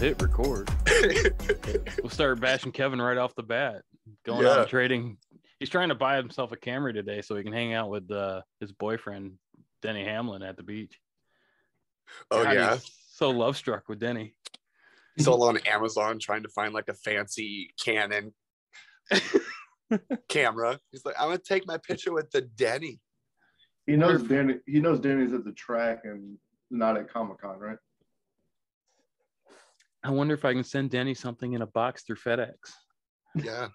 hit record. We'll start bashing Kevin right off the bat. Going out and trading. He's trying to buy himself a Camry today so he can hang out with his boyfriend, Denny Hamlin, at the beach. Oh, God, yeah. he's so love struck with Denny. Still on Amazon trying to find like a fancy Canon camera. He's like, I'm going to take my picture with the Denny. He knows Denny. He knows Denny's at the track and not at Comic-Con, right? I wonder if I can send Denny something in a box through FedEx. Yeah.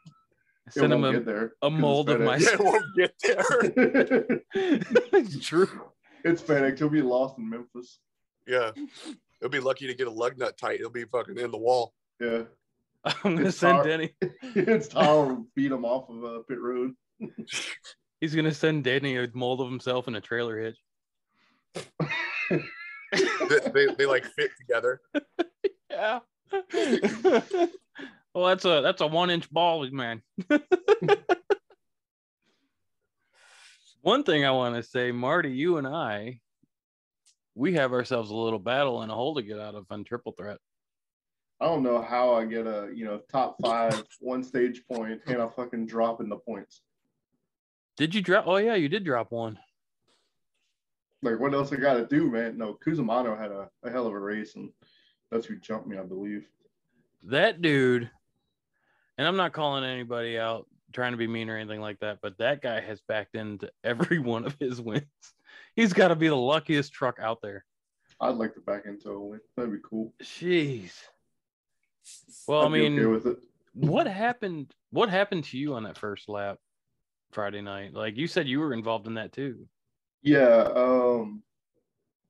Send him a mold of my. Yeah, it won't get there. It's true. It's FedEx. He'll be lost in Memphis. Yeah. He'll be lucky to get a lug nut tight. He'll be fucking in the wall. Yeah. I'm going to send Denny. It's Tyler beat him off of pit road. He's going to send Denny a mold of himself in a trailer hitch. they like fit together. Yeah. Well, that's a 1-inch ball, man. One thing I want to say, Marty, you and I, we have ourselves a little battle and a hole to get out of on Triple Threat. I don't know how I get a top 5 one stage point and a fucking drop in the points. Did you drop? Oh yeah, you did drop one. Like, what else I got to do, man? No, Cusimano had a hell of a race, and that's who jumped me, I believe. That dude, and I'm not calling anybody out, trying to be mean or anything like that, but that guy has backed into every one of his wins. He's got to be the luckiest truck out there. I'd like to back into a win. That'd be cool. Jeez. Well, I'd be okay with it. What happened? What happened to you on that first lap Friday night? Like, you said you were involved in that too. Yeah.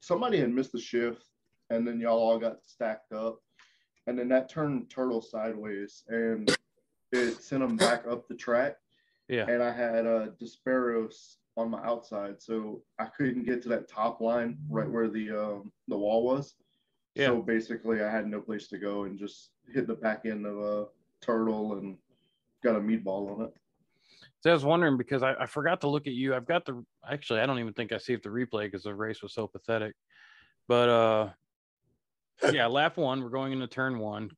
Somebody had missed the shift, and then y'all all got stacked up, and then that turned Turtle sideways, and it sent him back up the track. Yeah. And I had Desperos on my outside, so I couldn't get to that top line right where the wall was. Yeah. So basically, I had no place to go and just hit the back end of a Turtle and got a meatball on it. So I was wondering, because I forgot to look at you. I've got actually, I don't even think I saved the replay because the race was so pathetic. But yeah, lap 1, we're going into turn 1.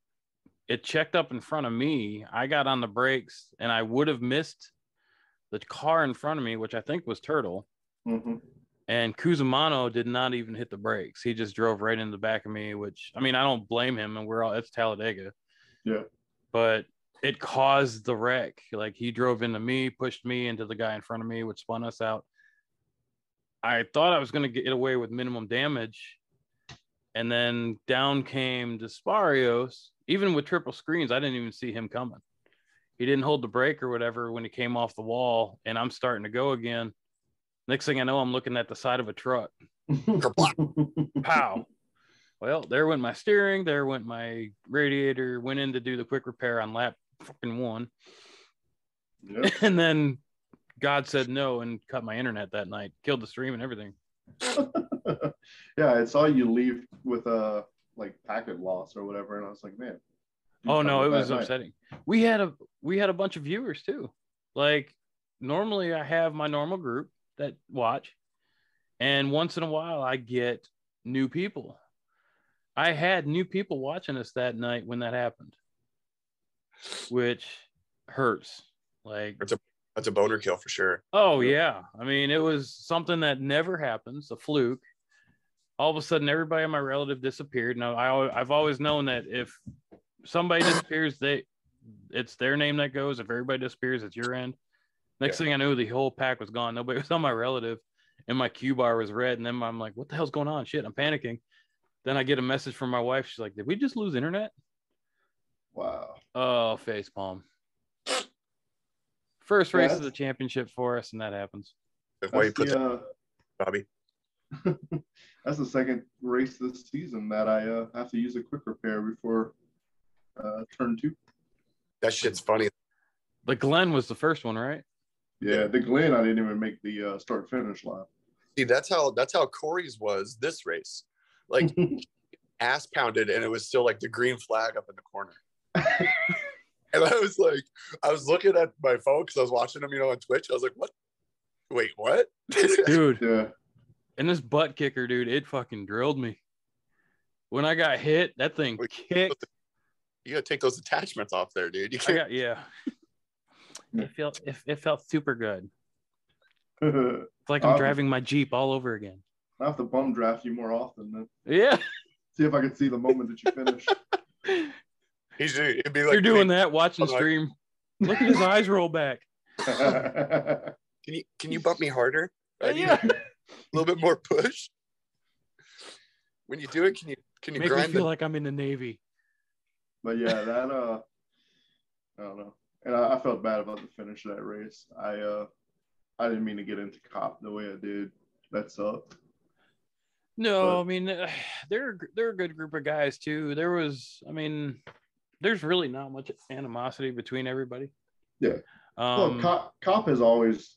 It checked up in front of me. I got on the brakes, and I would have missed the car in front of me, which I think was Turtle. Mm-hmm. And Cusimano did not even hit the brakes. He just drove right in the back of me, which, I mean, I don't blame him, and it's Talladega. Yeah. But it caused the wreck. Like, he drove into me, pushed me into the guy in front of me, which spun us out. I thought I was going to get away with minimum damage. And then down came Patrikios. Even with triple screens, I didn't even see him coming. He didn't hold the brake or whatever when he came off the wall, and I'm starting to go again. Next thing I know, I'm looking at the side of a truck. Pow. Well, there went my steering. There went my radiator. Went in to do the quick repair on lap fucking 1. Yep. And then God said no and cut my internet that night. Killed the stream and everything. Yeah, I saw you leave with a packet loss or whatever, and I was like, man. Oh no, it was upsetting. We had a bunch of viewers too. Like, normally I have my normal group that watch, and once in a while I get new people. I had new people watching us that night when that happened, which hurts. Like, that's a boner kill for sure. Oh yeah, I mean, it was something that never happens, a fluke. All of a sudden, everybody in my relative disappeared. Now, I've always known that if somebody disappears, it's their name that goes. If everybody disappears, it's your end. Next thing I knew, the whole pack was gone. Nobody was on my relative, and my Q bar was red. And then I'm like, what the hell's going on? Shit, I'm panicking. Then I get a message from my wife. She's like, did we just lose internet? Wow. Oh, facepalm. First race of the championship for us, and that happens. That's why you put that, Bobby. That's the second race this season that I have to use a quick repair before turn 2. That shit's funny. The Glen was the first one, right? Yeah, the Glen, I didn't even make the start finish line. See, that's how Corey's was this race. Like, ass pounded, and it was still like the green flag up in the corner. And I was looking at my phone because I was watching him, on Twitch. I was like, what? Wait, what? Dude. Yeah. And this butt kicker, dude, it fucking drilled me. when I got hit, that thing kicked. You gotta take those attachments off there, dude. You can't. Yeah. It felt super good. It's like I'm driving my Jeep all over again. I have to bum draft you more often, then. Yeah. See if I can see the moment that you finish. It'd be like you're doing that, watching stream. Look at his eyes roll back. Can you bump me harder? Yeah. A little bit more push. When you do it, can you make grind me feel like I'm in the Navy? But yeah, that I don't know. And I felt bad about the finish of that race. I didn't mean to get into cop the way I did. That sucked. No, I mean they're a good group of guys too. There's really not much animosity between everybody. Yeah. Well, cop has always,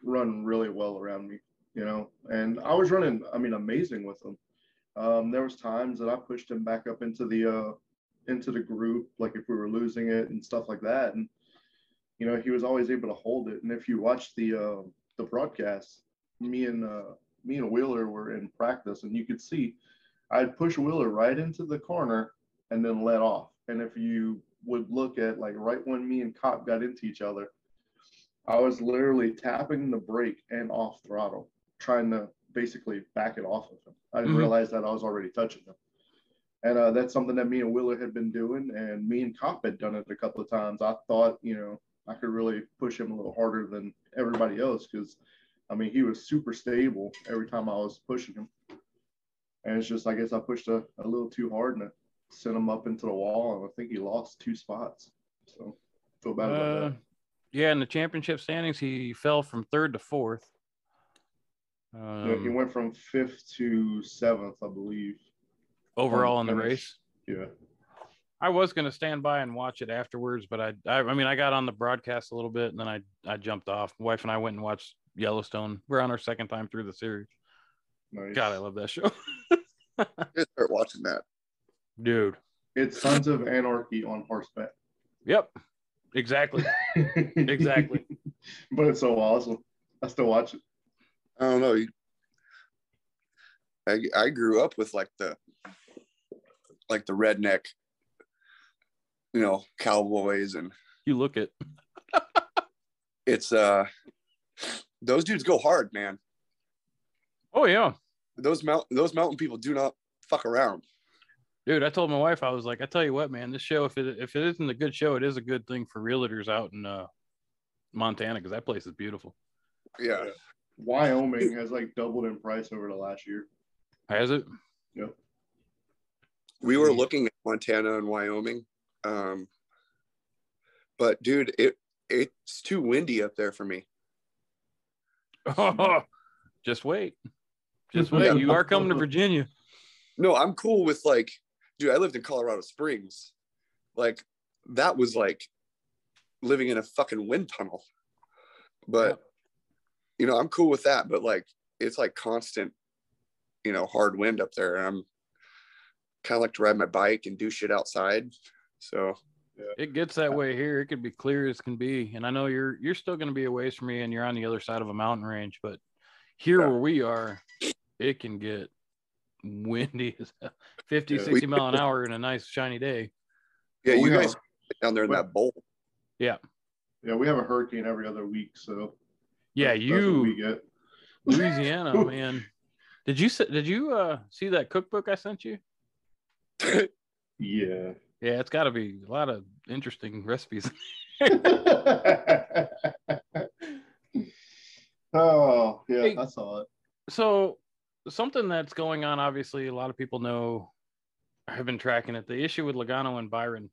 run really well around me, and I was running, amazing with him. There was times that I pushed him back up into the group, like if we were losing it and stuff like that. And, he was always able to hold it. And if you watch the broadcast, me and Wheeler were in practice, and you could see I'd push Wheeler right into the corner and then let off. And if you would look at like right when me and Cop got into each other, I was literally tapping the brake and off throttle, trying to basically back it off of him. I didn't realize that I was already touching him. And that's something that me and Wheeler had been doing, and me and Cop had done it a couple of times. I thought, I could really push him a little harder than everybody else because, he was super stable every time I was pushing him. And it's just, I guess I pushed a little too hard and it sent him up into the wall, and I think he lost 2 spots. So I feel bad about that. Yeah, in the championship standings, he fell from 3rd to 4th. Yeah, he went from 5th to 7th, I believe. Overall in the race? Yeah. I was going to stand by and watch it afterwards, but I got on the broadcast a little bit, and then I jumped off. My wife and I went and watched Yellowstone. We're on our 2nd time through the series. Nice. God, I love that show. Start watching that. Dude. It's Sons of Anarchy on horseback. Yep. Exactly. Exactly. But it's so awesome. I still watch it. I don't know. I grew up with like the redneck, cowboys, and you look it. It's those dudes go hard, man. Oh yeah. Those mountain people do not fuck around. Dude, I told my wife, I was like, I tell you what, man, this show, if it isn't a good show, it is a good thing for realtors out in Montana, because that place is beautiful. Yeah. Wyoming has like doubled in price over the last year. Has it? Yep. We were looking at Montana and Wyoming. But dude, it's too windy up there for me. Oh, just wait. Just wait. You are coming to Virginia. No, I'm cool with like, dude, I lived in Colorado Springs. Like, that was like living in a fucking wind tunnel. But, I'm cool with that. But like, it's like constant, hard wind up there. And I'm kind of like to ride my bike and do shit outside. So it gets that way here. It could be clear as can be. And I know you're still going to be a ways from me, and you're on the other side of a mountain range. But here where we are, it can get windy as 50, 60 mile an hour in a nice shiny day. Yeah, you guys down there in that bowl. Yeah. Yeah, we have a hurricane every other week, so yeah, that's what we get. Louisiana, man. Did you see that cookbook I sent you? Yeah. Yeah, it's got to be a lot of interesting recipes. Oh, yeah, hey, I saw it. So something that's going on, obviously, a lot of people know, have been tracking it. The issue with Logano and Byron.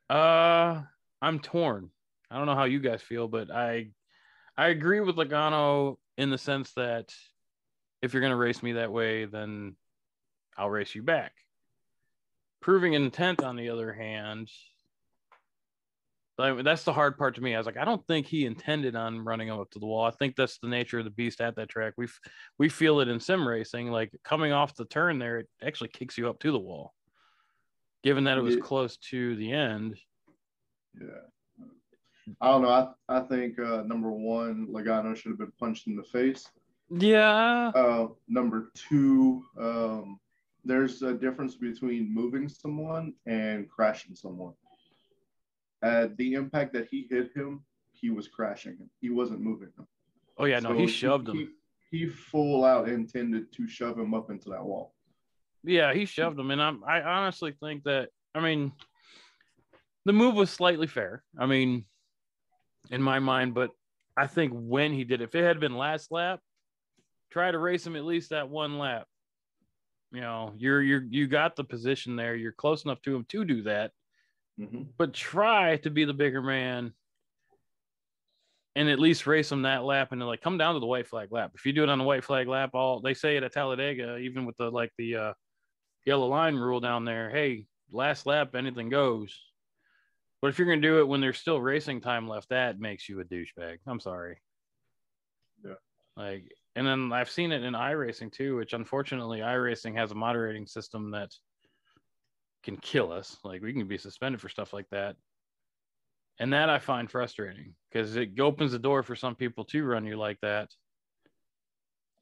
I'm torn. I don't know how you guys feel, but I agree with Logano in the sense that if you're going to race me that way, then I'll race you back. Proving intent, on the other hand, that's the hard part to me. I was like, I don't think he intended on running him up to the wall. I think that's the nature of the beast at that track. We feel it in sim racing, like coming off the turn there, it actually kicks you up to the wall. Given that it was close to the end. Yeah. I don't know. I think number one, Logano should have been punched in the face. Yeah. Number two, there's a difference between moving someone and crashing someone. At the impact that he hit him, he was crashing him. He wasn't moving him. Oh yeah, no, he shoved him. He full out intended to shove him up into that wall. Yeah, he shoved him, and I honestly think that, I mean, the move was slightly fair. I mean, in my mind, but I think when he did it, if it had been last lap, try to race him at least that one lap. You know, you got the position there. You're close enough to him to do that, but try to be the bigger man and at least race him that lap and then, like, come down to the white flag lap. If you do it on the white flag lap, they say it at Talladega, even with the yellow line rule down there, hey, last lap, anything goes. But if you're going to do it when there's still racing time left, that makes you a douchebag. I'm sorry. Yeah. Like, and then I've seen it in iRacing too, which unfortunately iRacing has a moderating system that can kill us. Like, we can be suspended for stuff like that. And that I find frustrating because it opens the door for some people to run you like that.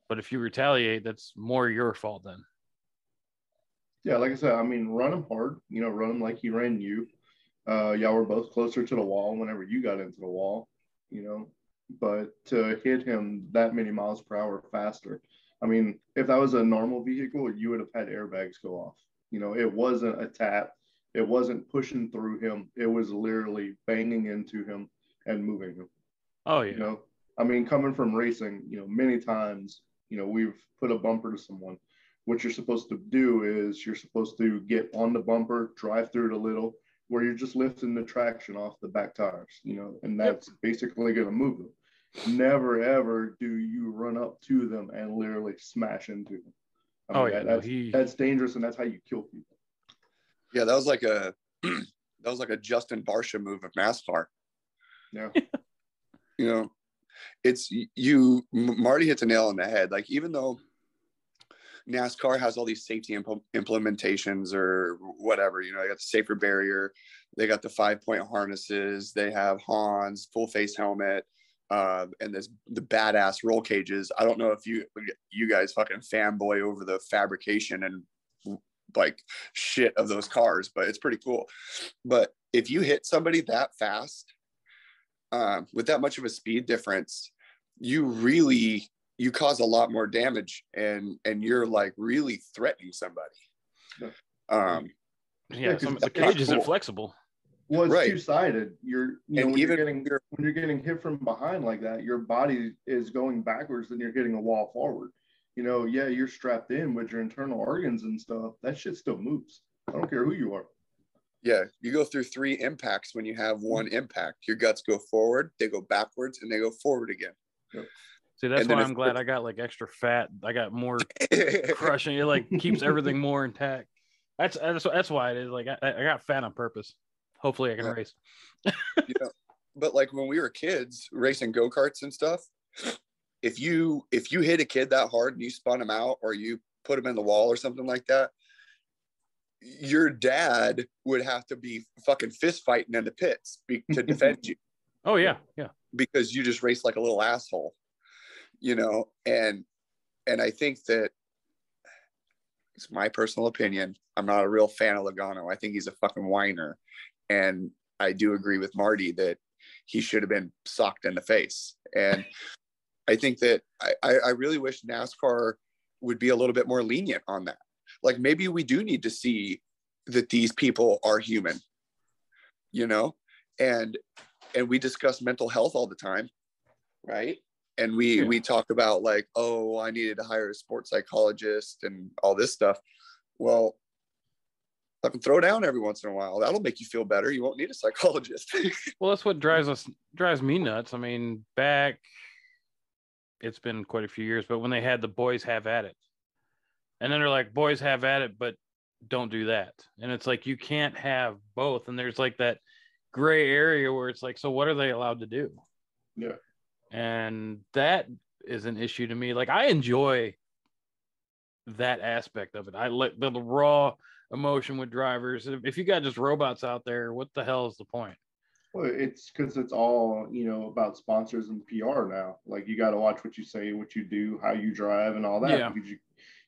But if you retaliate, that's more your fault then. Yeah, like I said, I mean, run him hard. You know, run him like he ran you. Y'all were both closer to the wall whenever you got into the wall, you know, but to hit him that many miles per hour faster. I mean, if that was a normal vehicle, you would have had airbags go off. You know, it wasn't a tap. It wasn't pushing through him. It was literally banging into him and moving him. Oh, yeah. You know, I mean, coming from racing, you know, many times, you know, we've put a bumper to someone. What you're supposed to do is you're supposed to get on the bumper, drive through it a little, where you're just lifting the traction off the back tires, you know, and that's basically going to move them. Never, ever do you run up to them and literally smash into them. I mean, that's dangerous, and that's how you kill people. Yeah, that was like a Justin Barcia move of NASCAR. Yeah. You know, Marty hit the nail on the head. Like, even though NASCAR has all these safety implementations or whatever, you know, they got the safer barrier, they got the 5-point harnesses, they have Hans full face helmet, and the badass roll cages. I don't know if you guys fucking fanboy over the fabrication and like shit of those cars, but it's pretty cool. But if you hit somebody that fast, with that much of a speed difference, you cause a lot more damage, and you're like really threatening somebody. The cage isn't flexible. Well, it's two-sided. When you're getting hit from behind like that, your body is going backwards and you're hitting a wall forward. You know, yeah, you're strapped in with your internal organs and stuff. That shit still moves. I don't care who you are. Yeah, you go through 3 impacts when you have one impact. Your guts go forward, they go backwards, and they go forward again. Yep. See, that's why I'm glad I got like extra fat. I got more crushing. It like keeps everything more intact. That's why it is. Like, I got fat on purpose. Hopefully I can race. But like when we were kids racing go-karts and stuff, if you hit a kid that hard and you spun him out or you put him in the wall or something like that, your dad would have to be fucking fist fighting in the pits to defend you. Oh yeah. Because you just raced like a little asshole, you know. And I think that, it's my personal opinion, I'm not a real fan of Logano. I think he's a fucking whiner, and I do agree with Marty that he should have been socked in the face. And I think that I really wish NASCAR would be a little bit more lenient on that. Like, maybe we do need to see that these people are human, you know, and we discuss mental health all the time, right? And we talk about like, oh, I needed to hire a sports psychologist and all this stuff. Well, I can throw down every once in a while. That'll make you feel better. You won't need a psychologist. Well, that's what drives me nuts. I mean, it's been quite a few years, but when they had the boys have at it, and then they're like, boys have at it, but don't do that. And it's like, you can't have both. And there's like that gray area where it's like, so what are they allowed to do? Yeah. And that is an issue to me. Like, I enjoy that aspect of it. I like the raw emotion with drivers. If you got just robots out there, what the hell is the point? Well, it's because it's all, about sponsors and PR now. Like, you got to watch what you say, what you do, how you drive, and all that. Yeah. Because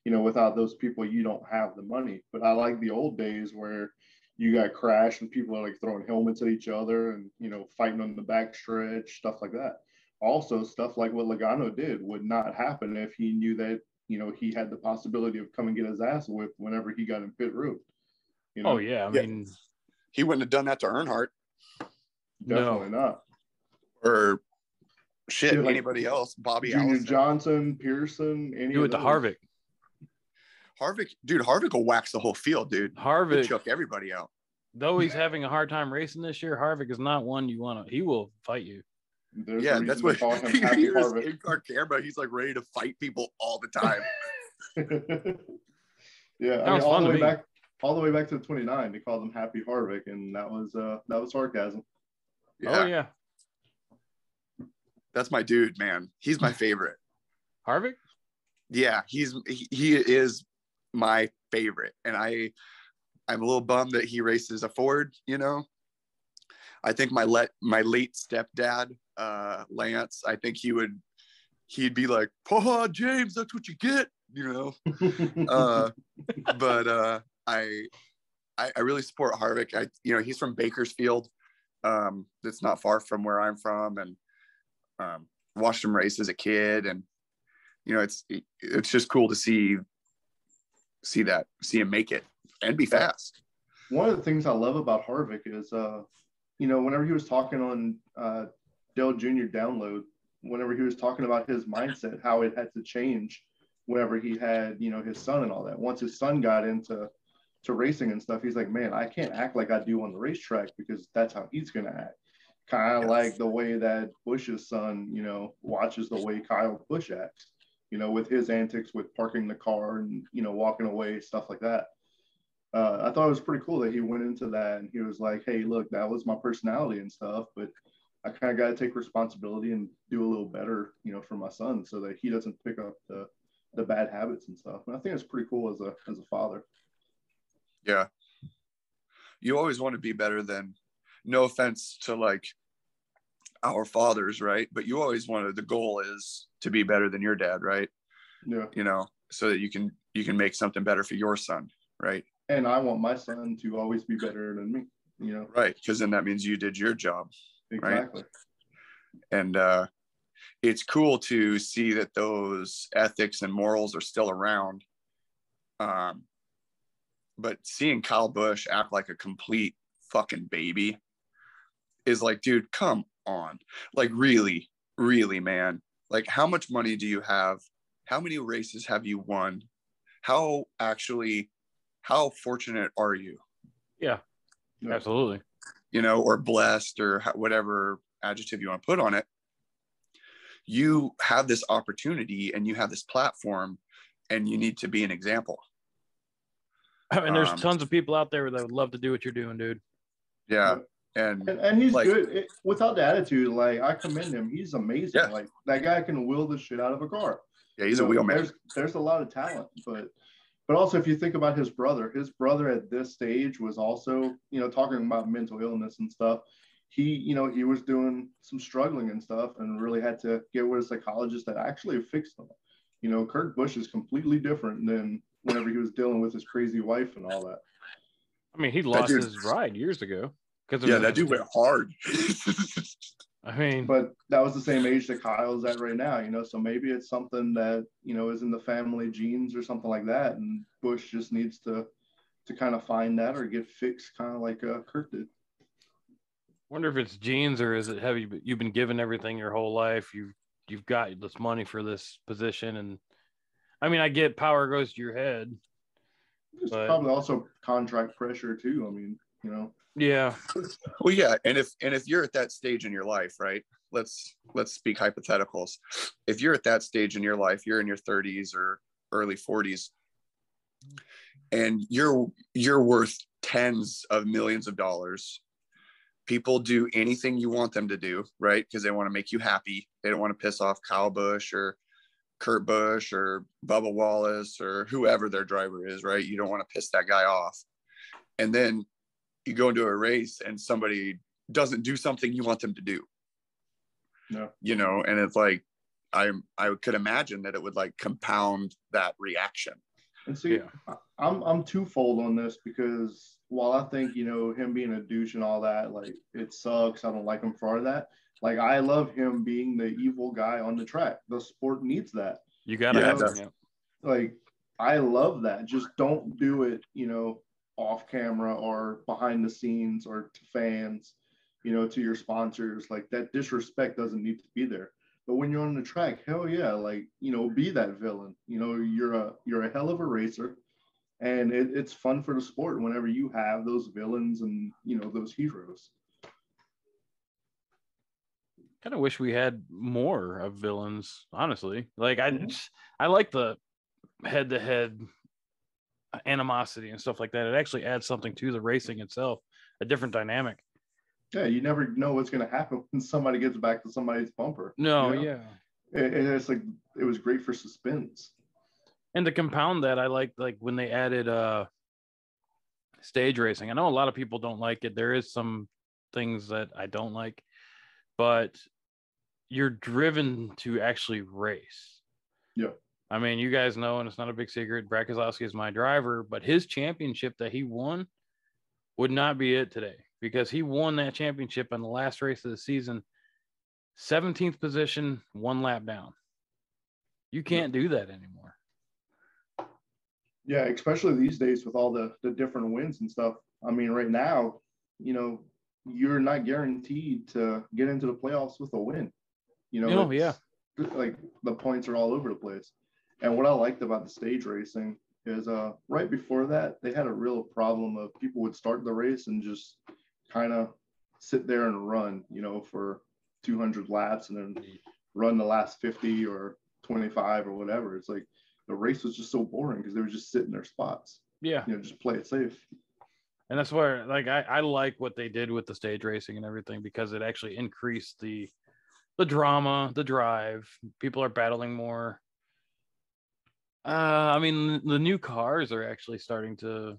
without those people, you don't have the money. But I like the old days where you got crashed and people are like throwing helmets at each other and, fighting on the back stretch, stuff like that. Also, stuff like what Logano did would not happen if he knew that, he had the possibility of coming get his ass whipped whenever he got in pit road. Oh, yeah. I mean, he wouldn't have done that to Earnhardt. Definitely not. Or shit, like anybody else. Bobby Junior Allison. Johnson, Pearson, any do of it to those. Harvick will wax the whole field, dude. Harvick He'll chuck everybody out. Though he's having a hard time racing this year, Harvick is not one you want to. He will fight you. That's what he hears in-car camera. He's like ready to fight people all the time. Yeah, I mean, all the way back to the 29, they called him Happy Harvick, and that was sarcasm. Yeah. Oh yeah, that's my dude, man. He's my favorite. Harvick? Yeah, he is my favorite, and I'm a little bummed that he races a Ford. I think my late stepdad, Lance, I think he'd be like, "Haha, James, that's what you get," But I really support Harvick. He's from Bakersfield. That's not far from where I'm from, and watched him race as a kid, and it's just cool to see him make it and be fast. One of the things I love about Harvick is whenever he was talking on Dale Jr. Download, whenever he was talking about his mindset, how it had to change whenever he had his son and all that. Once his son got into racing and stuff, he's like, man, I can't act like I do on the racetrack because that's how he's gonna act. Kind of like the way that Bush's son, watches the way Kyle Busch acts, with his antics with parking the car and, walking away, stuff like that. I thought it was pretty cool that he went into that and he was like, hey, look, that was my personality and stuff, but I kind of got to take responsibility and do a little better, for my son so that he doesn't pick up the bad habits and stuff. And I think it's pretty cool as a father. Yeah. You always want to be better than, no offense to like our fathers, right? But you always wanted, the goal is to be better than your dad, right? Yeah. So that you can make something better for your son, right? And I want my son to always be better than me, Right. Because then that means you did your job. Exactly. Right? And it's cool to see that those ethics and morals are still around. But seeing Kyle Busch act like a complete fucking baby is like, dude, come on. Like, really, really, man. Like, how much money do you have? How many races have you won? How fortunate are you? Yeah, absolutely. Or blessed, or whatever adjective you want to put on it. You have this opportunity and you have this platform, and you need to be an example. I mean, there's tons of people out there that would love to do what you're doing, dude. Yeah. And he's like, good without the attitude. Like, I commend him. He's amazing. Yeah. Like, that guy can wheel the shit out of a car. Yeah, he's a wheel man. There's a lot of talent, but also if you think about his brother at this stage was also, talking about mental illness and stuff. He was doing some struggling and stuff and really had to get with a psychologist that actually fixed him. Kurt Busch is completely different than whenever he was dealing with his crazy wife and all that. I mean, he lost his ride years ago. That dude went hard. I mean, but that was the same age that Kyle's at right now, so maybe it's something that, is in the family genes or something like that. And Busch just needs to kind of find that or get fixed, kind of like Kurt did. Wonder if it's genes, or is it, have you've been given everything your whole life? You've got this money for this position. And I mean, I get power goes to your head. There's probably also contract pressure too. I mean, Yeah. Well, yeah. And if you're at that stage in your life, right? Let's speak hypotheticals. If you're at that stage in your life, you're in your 30s or early 40s, and you're worth tens of millions of dollars. People do anything you want them to do, right? Because they want to make you happy. They don't want to piss off Kyle Busch or Kurt Busch or Bubba Wallace or whoever their driver is, right? You don't want to piss that guy off. And then you go into a race and somebody doesn't do something you want them to do. No. You know, and it's like I could imagine that it would like compound that reaction. And see, I'm twofold on this, because while I think, you know, him being a douche and all that, like, it sucks, I don't like him for that. Like, I love him being the evil guy on the track. The sport needs that. You gotta have that. Like, I love that. Just don't do it, you know, off camera or behind the scenes or to fans, you know, to your sponsors. Like, that disrespect doesn't need to be there. But when you're on the track, hell yeah, like, you know, be that villain. You know, you're a hell of a racer, and it's fun for the sport whenever you have those villains and, you know, those heroes. Kind of wish we had more of villains, honestly. Like, I like the head-to-head animosity and stuff like that. It actually adds something to the racing itself, a different dynamic. Yeah, you never know what's going to happen when somebody gets back to somebody's bumper. No, you know? And it's like, it was great for suspense. And to compound that, I like when they added stage racing. I know a lot of people don't like it. There is some things that I don't like, but you're driven to actually race. Yeah. I mean, you guys know, and it's not a big secret, Brad Keselowski is my driver, but his championship that he won would not be it today, because he won that championship in the last race of the season, 17th position, 1 lap down. You can't do that anymore. Yeah, especially these days with all the different wins and stuff. I mean, right now, you know, you're not guaranteed to get into the playoffs with a win. You know, like, the points are all over the place. And what I liked about the stage racing is right before that, they had a real problem of people would start the race and just kind of sit there and run, you know, for 200 laps and then run the last 50 or 25 or whatever. It's like the race was just so boring because they were just sitting in their spots. Yeah. You know, just play it safe. And that's where, like, I like what they did with the stage racing and everything, because it actually increased the drama, the drive. People are battling more. I mean, the new cars are actually starting to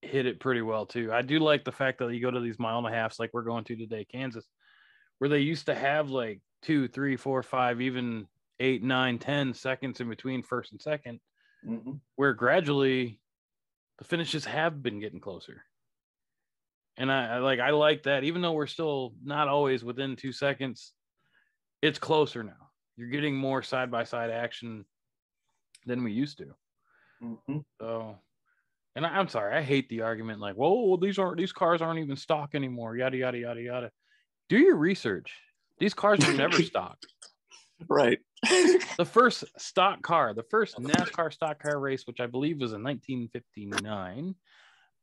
hit it pretty well too. I do like the fact that you go to these 1.5 miles like we're going to today, Kansas, where they used to have like 2, 3, 4, 5, even 8, 9, 10 seconds in between first and second, where gradually the finishes have been getting closer. And I like that, even though we're still not always within 2 seconds, it's closer now. You're getting more side-by-side action than we used to. So, and I'm sorry, I hate the argument like, whoa, these cars aren't even stock anymore, yada, yada, yada, yada. Do your research. These cars were never stock. Right. The first stock car, the first NASCAR stock car race, which I believe was in 1959.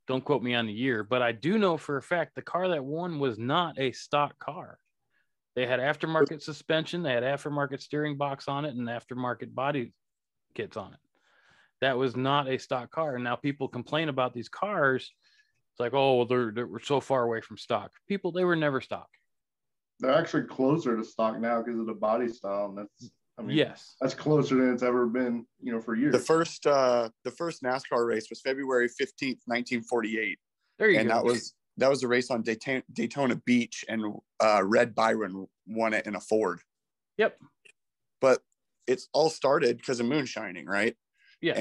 Don't quote me on the year, but I do know for a fact the car that won was not a stock car. They had aftermarket suspension, they had aftermarket steering box on it, and aftermarket body kits on it. That was not a stock car. And now people complain about these cars. It's like, oh, well, we're so far away from stock. People, they were never stock. They're actually closer to stock now because of the body style. And that's, I mean, yes, that's closer than it's ever been, you know, for years. The first NASCAR race was February 15th, 1948. There you go. And that was a race on Daytona Beach, and Red Byron won it in a Ford. Yep. But it's all started because of moonshining, right? Yeah.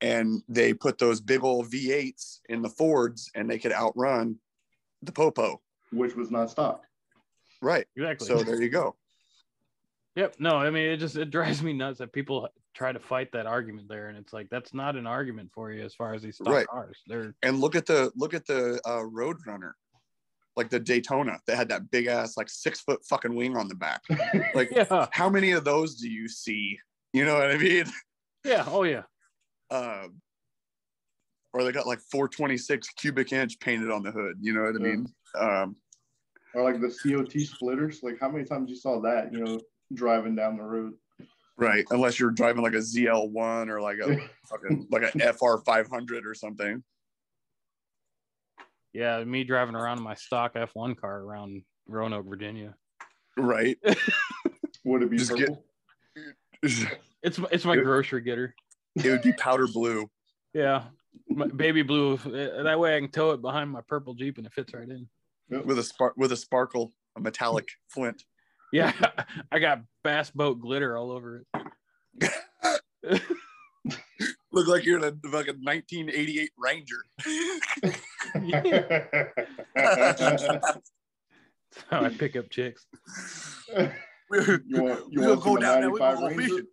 And they put those big old V8s in the Fords, and they could outrun the Popo, which was not stock. Right. Exactly. So there you go. Yep. No, I mean, it drives me nuts that people try to fight that argument there, and it's like, that's not an argument for you as far as these stock cars. And look at the Roadrunner, like the Daytona that had that big ass like 6-foot fucking wing on the back. Like, how many of those do you see? You know what I mean? Yeah. Oh yeah. Or they got like 426 cubic inch painted on the hood. You know what I mean? Or like the COT splitters. Like, how many times you saw that, you know, driving down the road? Right. Unless you're driving like a ZL1 or like a fucking like an FR 500 or something. Yeah, me driving around in my stock F1 car around Roanoke, Virginia. Right. Would it be purple? It's my grocery getter. It would be powder blue. Yeah, my baby blue. That way I can tow it behind my purple Jeep and it fits right in. with a sparkle, a metallic flint. Yeah, I got bass boat glitter all over it. Look like you're in a fucking 1988 Ranger. That's how I pick up chicks. You want go down there with my fishing.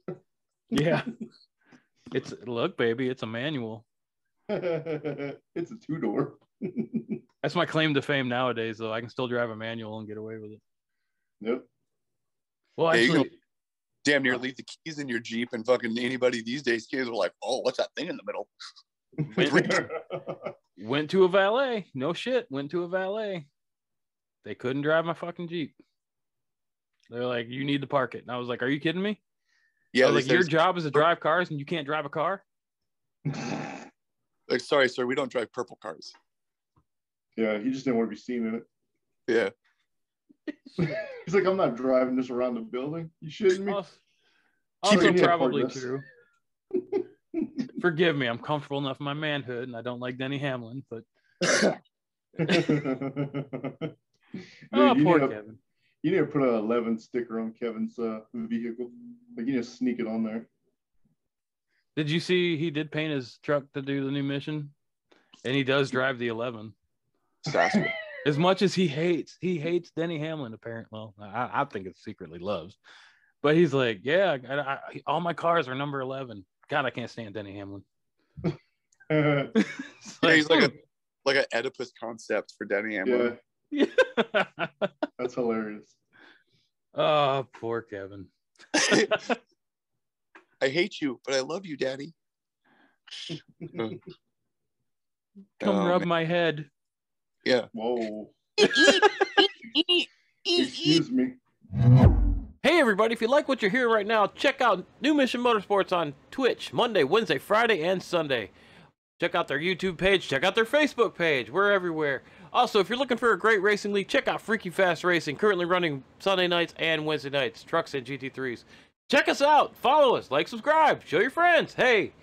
Yeah. Look, baby, it's a manual. It's a 2-door. That's my claim to fame nowadays, though. I can still drive a manual and get away with it. Yep. Well, actually, damn near leave the keys in your Jeep, and fucking anybody these days, kids are like, "Oh, what's that thing in the middle?" Went to a valet. No shit. Went to a valet. They couldn't drive my fucking Jeep. They're like, "You need to park it." And I was like, "Are you kidding me?" Yeah. Like, your job is to drive cars, and you can't drive a car. Like, sorry, sir, we don't drive purple cars. Yeah, he just didn't want to be seen in it. Yeah. He's like, I'm not driving this around the building. You shitting me? Also probably true. Forgive me, I'm comfortable enough in my manhood, and I don't like Denny Hamlin, but Dude, poor Kevin. You need to put an 11 sticker on Kevin's vehicle. Like, you need to sneak it on there. Did you see he did paint his truck to do the new mission? And he does drive the 11. As much as he hates Denny Hamlin, apparently. Well, I think it secretly loves. But he's like, yeah, all my cars are number 11. God, I can't stand Denny Hamlin. He's like an Oedipus concept for Denny Hamlin. Yeah. That's hilarious. Oh, poor Kevin. I hate you, but I love you, Daddy. Come rub my head. Yeah. Whoa. Excuse me. Hey everybody, if you like what you're hearing right now, check out New Mission Motorsports on Twitch, Monday, Wednesday, Friday, and Sunday. Check out their YouTube page, check out their Facebook page. We're everywhere. Also, if you're looking for a great racing league, check out Freaky Fast Racing, currently running Sunday nights and Wednesday nights, trucks and GT3s. Check us out, follow us, like, subscribe, show your friends. Hey,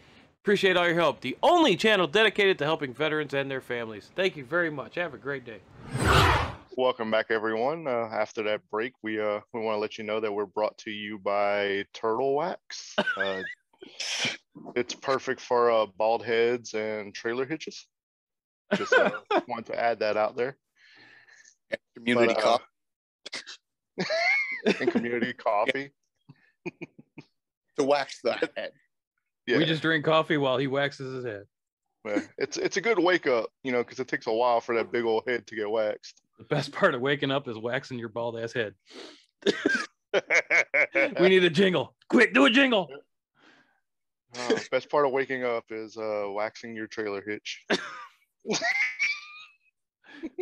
appreciate all your help. The only channel dedicated to helping veterans and their families. Thank you very much. Have a great day. Welcome back, everyone. After that break, we want to let you know that we're brought to you by Turtle Wax. It's perfect for bald heads and trailer hitches. Just want to add that out there. Community coffee. And community coffee. To wax the head. Yeah. We just drink coffee while he waxes his head. Yeah. It's a good wake up, because it takes a while for that big old head to get waxed. The best part of waking up is waxing your bald ass head. We need a jingle. Quick, do a jingle. Best part of waking up is waxing your trailer hitch.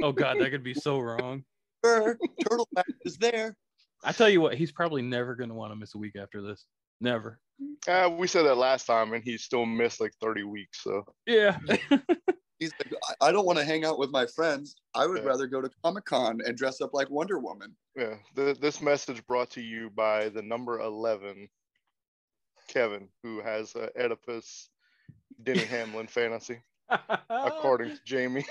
Oh God, that could be so wrong. Turtle wax is there. I tell you what, he's probably never going to want to miss a week after this. Never. We said that last time, and he still missed like 30 weeks. So yeah. He's like, I don't want to hang out with my friends. I would rather go to Comic-Con and dress up like Wonder Woman. Yeah. This message brought to you by the number 11, Kevin, who has Oedipus Denny Hamlin fantasy, according to Jamie.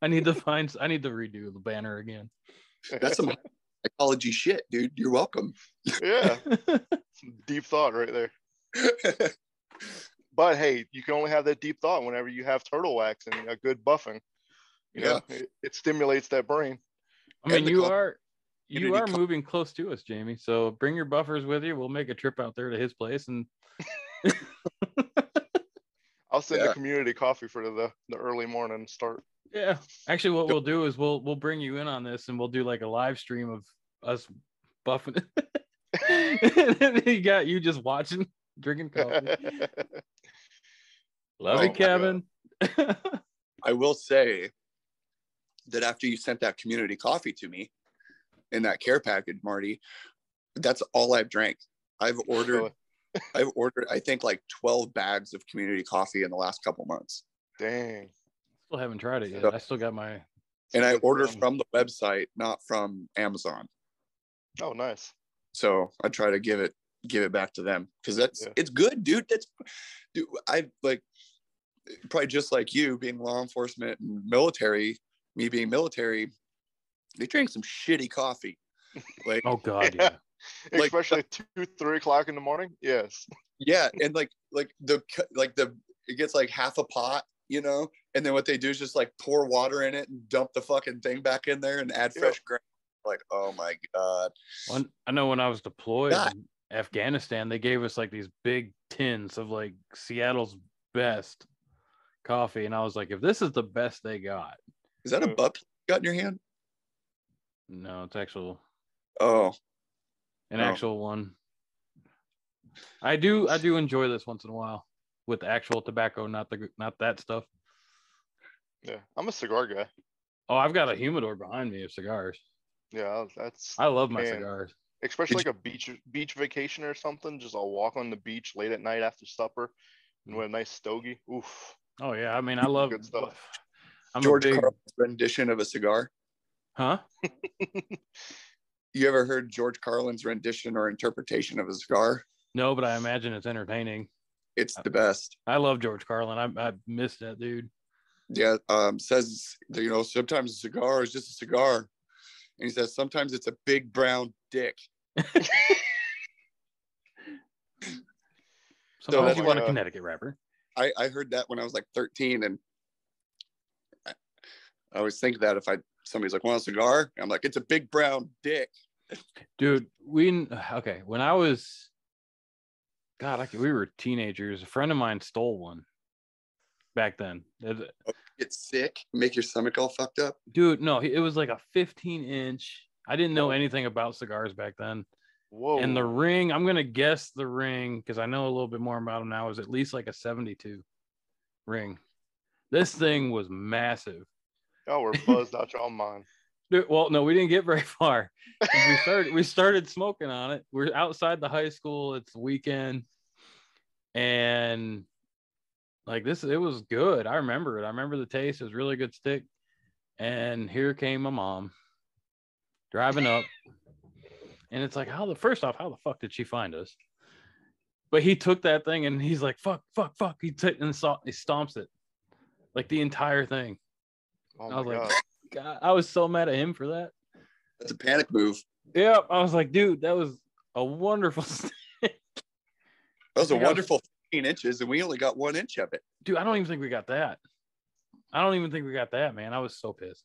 I need to redo the banner again. That's some psychology shit, dude. You're welcome. Yeah. Deep thought right there. But hey, you can only have that deep thought whenever you have turtle wax and a good buffing. You know, it stimulates that brain. I mean, you are moving close to us, Jamie. So bring your buffers with you. We'll make a trip out there to his place, and I'll send a community coffee for the early morning start. Yeah, actually, what we'll do is we'll bring you in on this, and we'll do like a live stream of us buffing. And you got you just watching, drinking coffee. Love you, Kevin. I will say that after you sent that community coffee to me in that care package, Marty, that's all I've drank. I've ordered, I think, like 12 bags of community coffee in the last couple months. Dang. Still haven't tried it yet. So, I still got my. And I order from the website, not from Amazon. Oh, nice. So I try to give it back to them because it's good, dude. I like probably just like you being law enforcement and military. me being military, they drank some shitty coffee. Like, oh God, yeah. Especially at 2-3 o'clock in the morning. Yes. Yeah, and like it gets like half a pot, you know, and then what they do is just like pour water in it and dump the fucking thing back in there and add fresh grain. Like, oh my God. Well, I know when I was deployed in Afghanistan, they gave us like these big tins of like Seattle's best coffee, and I was like, if this is the best they got. Is that a butt you got in your hand? No, it's actual. Oh. An actual one. I do enjoy this once in a while with actual tobacco, not that stuff. Yeah, I'm a cigar guy. Oh, I've got a humidor behind me of cigars. Yeah, I love my cigars. Especially like a beach vacation or something. Just I'll walk on the beach late at night after supper and with a nice stogie. Oof. Oh yeah, I mean I love good stuff. I'm George Carlin's rendition of a cigar. Huh? You ever heard George Carlin's rendition or interpretation of a cigar? No, but I imagine it's entertaining. It's the best. I love George Carlin. I miss that dude. Yeah, says, you know, sometimes a cigar is just a cigar. And he says, sometimes it's a big brown dick. Sometimes you want a Connecticut rapper. I heard that when I was like 13, and I always think that if somebody's like, want a cigar? I'm like, it's a big brown dick. Dude, when I was, we were teenagers. A friend of mine stole one back then. Get sick, make your stomach all fucked up. Dude, no, it was like a 15-inch. I didn't know anything about cigars back then. Whoa. And the ring, I'm gonna guess the ring because I know a little bit more about them now. Is at least like a 72 ring. This thing was massive. Oh, we're buzzed out your mind. Dude, well, no, we didn't get very far. We started smoking on it. We're outside the high school. It's the weekend, and like this, it was good. I remember it. I remember the taste. It was really good stick. And here came my mom driving up, and it's like, how the fuck did she find us? But he took that thing and he's like, fuck. He stomps it, like the entire thing. Oh I was my God. like, God, I was so mad at him for that. That's a panic move. Yeah, I was like, dude, that was a wonderful stick. That was a wonderful 15 inches, and we only got 1 inch of it. Dude, I don't even think we got that. Man. I was so pissed.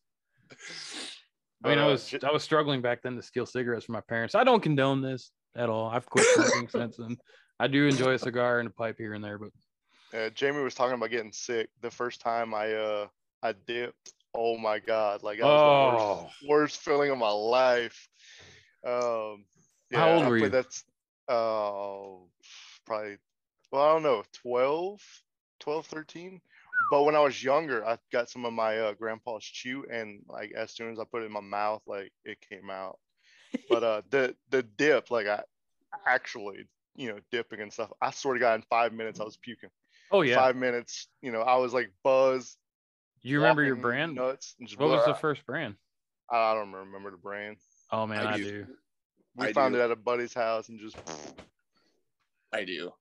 I mean, I was struggling back then to steal cigarettes from my parents. I don't condone this at all. I've quit smoking since then. I do enjoy a cigar and a pipe here and there, but Jamie was talking about getting sick. The first time I dipped, oh my God, like I was the worst feeling of my life. How old were you? That's probably, well, I don't know, 12, 13. But when I was younger, I got some of my grandpa's chew, and like as soon as I put it in my mouth, like it came out. But the dip, like I actually, dipping and stuff, I swear to God, in 5 minutes I was puking. Oh yeah, 5 minutes. I was like buzzed. You remember your brand? Nuts. And just what was the first brand? I don't remember the brand. Oh man, I do. We found it at a buddy's house and just. I do.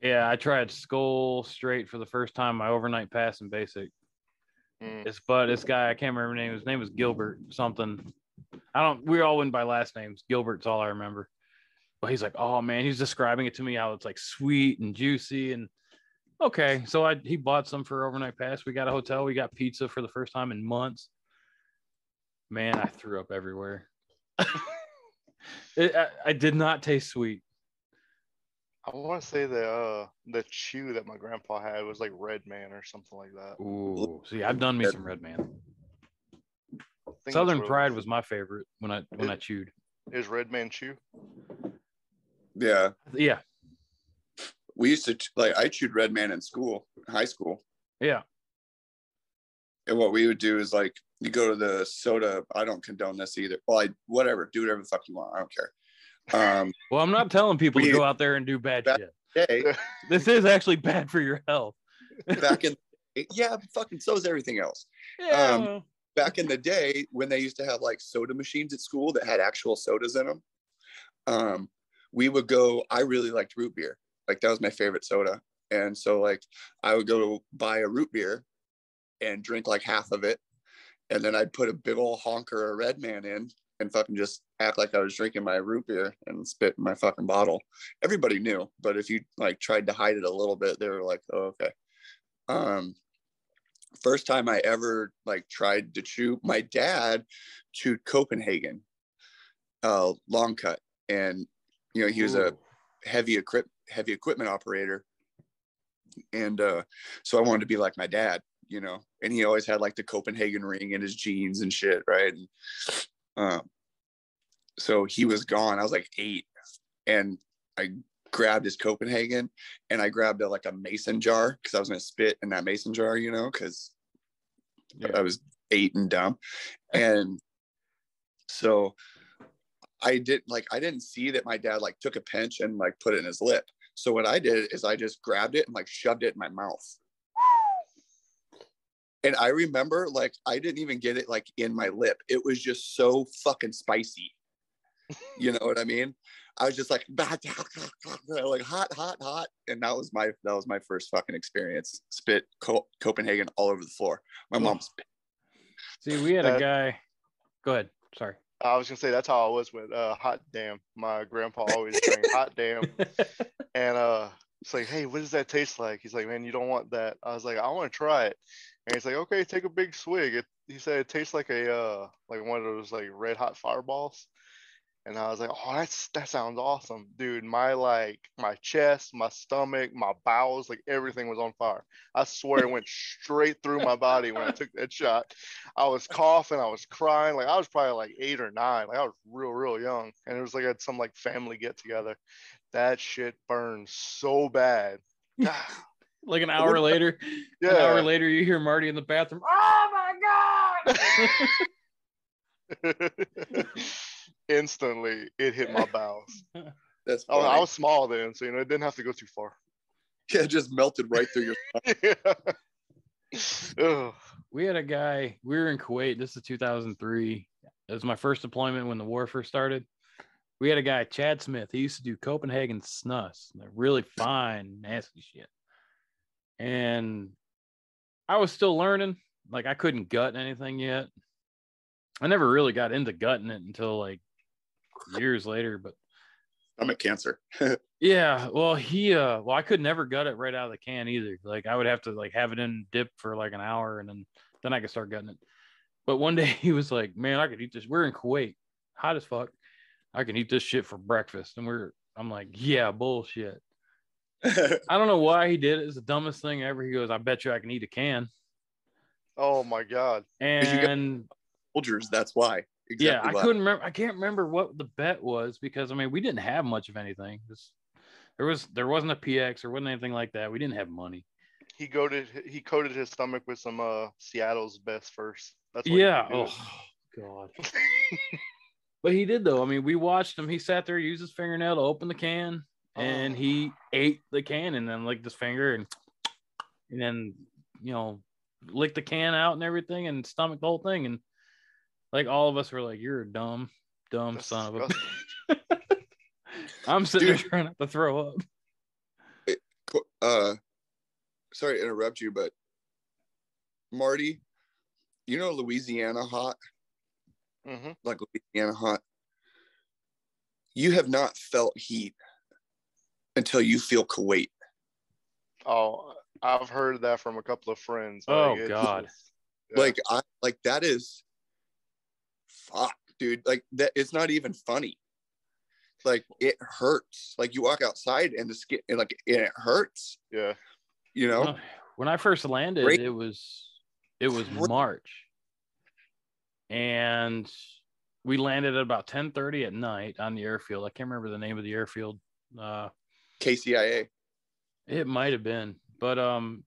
Yeah, I tried Skull Straight for the first time. My overnight pass in basic. This guy, I can't remember his name. His name was Gilbert something. We all went by last names. Gilbert's all I remember. But he's like, oh man, he's describing it to me how it's like sweet and juicy and. Okay, so he bought some for overnight pass. We got a hotel. We got pizza for the first time in months. Man, I threw up everywhere. I did not taste sweet. I want to say the chew that my grandpa had was like Red Man or something like that. Ooh, see, I've done me some Red Man. Southern Pride was my favorite when I chewed. Is Red Man chew? Yeah. Yeah. We used to I chewed Red Man in high school. Yeah. And what we would do is like you go to the soda. I don't condone this either. Well, whatever, do whatever the fuck you want. I don't care. Well, I'm not telling people to go out there and do bad shit. This is actually bad for your health. Fucking so is everything else. Yeah. Back in the day when they used to have like soda machines at school that had actual sodas in them, we would go. I really liked root beer. Like that was my favorite soda. And so like I would go buy a root beer and drink like half of it and then I'd put a big old honker of Red Man in and fucking just act like I was drinking my root beer and spit in my fucking bottle. Everybody knew, but if you like tried to hide it a little bit, they were like, oh, okay. First time I ever like tried to chew, my dad chewed Copenhagen, long cut. And, you know, he was a heavy equipment operator. And so I wanted to be like my dad, you know, and he always had like the Copenhagen ring in his jeans and shit. Right. And so he was gone. I was like 8, and I grabbed his Copenhagen, and I grabbed like a mason jar because I was going to spit in that mason jar, you know, because I was 8 and dumb. And so I didn't see that my dad like took a pinch and like put it in his lip. So what I did is I just grabbed it and like shoved it in my mouth. And I remember like I didn't even get it like in my lip. It was just so fucking spicy. You know what I mean? I was just like hot. And that was my first fucking experience. Spit Copenhagen all over the floor. My mom spit. See, we had a guy. Go ahead. Sorry. I was gonna say that's how I was with hot damn. My grandpa always drank hot damn, and it's like, hey, what does that taste like? He's like, man, you don't want that. I was like, I want to try it, and he's like, okay, take a big swig. He said it tastes like a like one of those like red hot fireballs, and I was like, oh, that sounds awesome, dude. My chest, my stomach, my bowels, like everything was on fire. I swear it went straight through my body when I took that shot. I was coughing, I was crying. Like I was probably like 8 or 9. Like I was real young, and it was like at some like family get together. That shit burned so bad. Like an hour later, yeah. An hour later, you hear Marty in the bathroom. Oh my god! Instantly, it hit my bowels. That's funny. I was small then, so you know it didn't have to go too far. Yeah, it just melted right through your. We had a guy. We were in Kuwait. This is 2003. It was my first deployment when the war first started. We had a guy, Chad Smith. He used to do Copenhagen snus, really fine, nasty shit. And I was still learning. Like I couldn't gut anything yet. I never really got into gutting it until like years later. But stomach cancer. Yeah, well, I could never gut it right out of the can either. Like I would have to like have it in dip for like an hour, and then I could start gutting it. But one day he was like, "Man, I could eat this." We're in Kuwait, hot as fuck. I can eat this shit for breakfast, and I'm like, "Yeah, bullshit." I don't know why he did it. It's the dumbest thing ever. He goes, "I bet you I can eat a can." Oh my god! And soldiers, that's why. Exactly. Yeah, I couldn't remember. I can't remember what the bet was because I mean we didn't have much of anything. There wasn't a PX or wasn't anything like that. We didn't have money. He coated his stomach with some Seattle's Best First. That's what oh god. But he did though. I mean, we watched him. He sat there, used his fingernail to open the can, and he ate the can and then licked his finger and then licked the can out and everything and stomached the whole thing. And like all of us were like, "You're a dumb That's son of a." I'm sitting there trying not to throw up. Sorry to interrupt you, but Marty, you know Louisiana hot? Mm-hmm. Like Louisiana hot. You have not felt heat until you feel Kuwait. Oh, I've heard that from a couple of friends. God. That is fuck, dude. Like that, it's not even funny. Like it hurts. Like you walk outside and the skin, and it hurts. Yeah. You know, when I first landed, it was March, and we landed at about 10:30 at night on the airfield. I can't remember the name of the airfield. KCIA. It might have been, but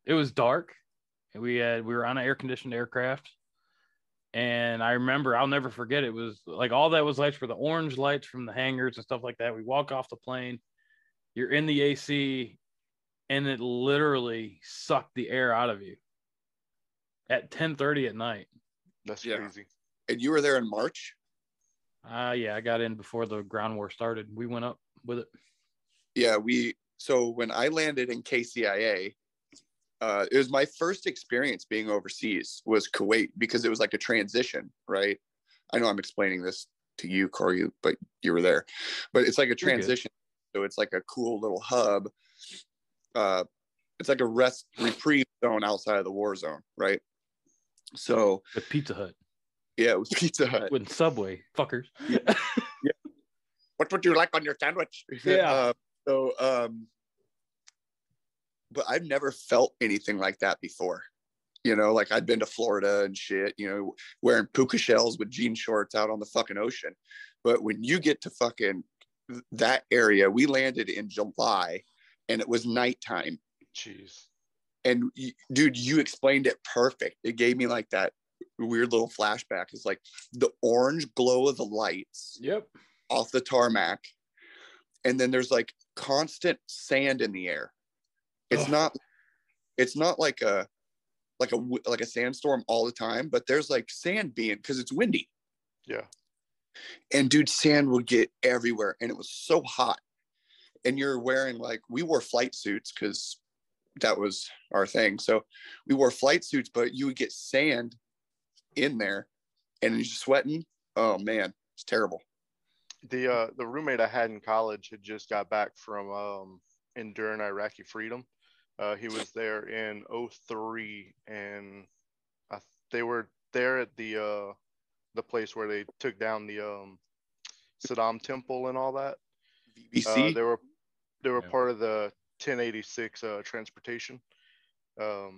it was dark. We were on an air conditioned aircraft. And I remember, I'll never forget, it was like all that was lights were the orange lights from the hangars and stuff like that. We walk off the plane, you're in the AC, and it literally sucked the air out of you at 10:30 at night. That's crazy. And you were there in March? Yeah, I got in before the ground war started. We went up with it. Yeah, so when I landed in KCIA, it was my first experience being overseas was Kuwait, because it was like a transition, right? I know I'm explaining this to you, Corey, but you were there. But it's like a transition. So it's like a cool little hub. It's like a rest reprieve zone outside of the war zone, right? So with Pizza Hut. Yeah, it was Pizza Hut. With Subway, fuckers. Yeah. Yeah. What would you like on your sandwich? Yeah. But I've never felt anything like that before. You know, like I'd been to Florida and shit, you know, wearing puka shells with jean shorts out on the fucking ocean. But when you get to fucking that area, we landed in July and it was nighttime. Jeez. And dude, you explained it perfect. It gave me like that weird little flashback. It's like the orange glow of the lights. Yep. Off the tarmac. And then there's like constant sand in the air. It's not like a sandstorm all the time, but there's like sand being, because it's windy. Yeah. And dude, sand would get everywhere and it was so hot. And you're wearing we wore flight suits because that was our thing. So we wore flight suits, but you would get sand in there and you're sweating. Oh man, it's terrible. The roommate I had in college had just got back from enduring Iraqi freedom. He was there in 2003, and they were there at the place where they took down the Saddam temple and all that. BBC. They were part of the 1086 transportation. I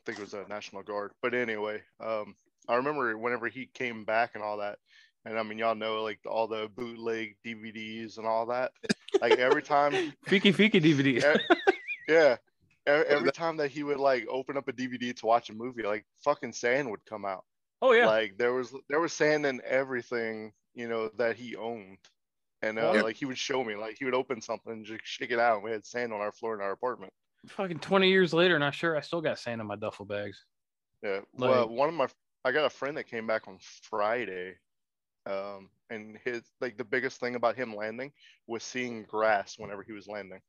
think it was a National Guard. But anyway, I remember whenever he came back and all that. And I mean, y'all know, like all the bootleg DVDs and all that. Like every time, Fiki DVD. Yeah, every time that he would like open up a DVD to watch a movie, like fucking sand would come out. Oh yeah, like there was sand in everything, you know, that he owned. And like he would show me, like he would open something and just shake it out, and we had sand on our floor in our apartment. Fucking 20 years later, and I still got sand in my duffel bags. Yeah, well, I got a friend that came back on Friday. And his the biggest thing about him landing was seeing grass whenever he was landing.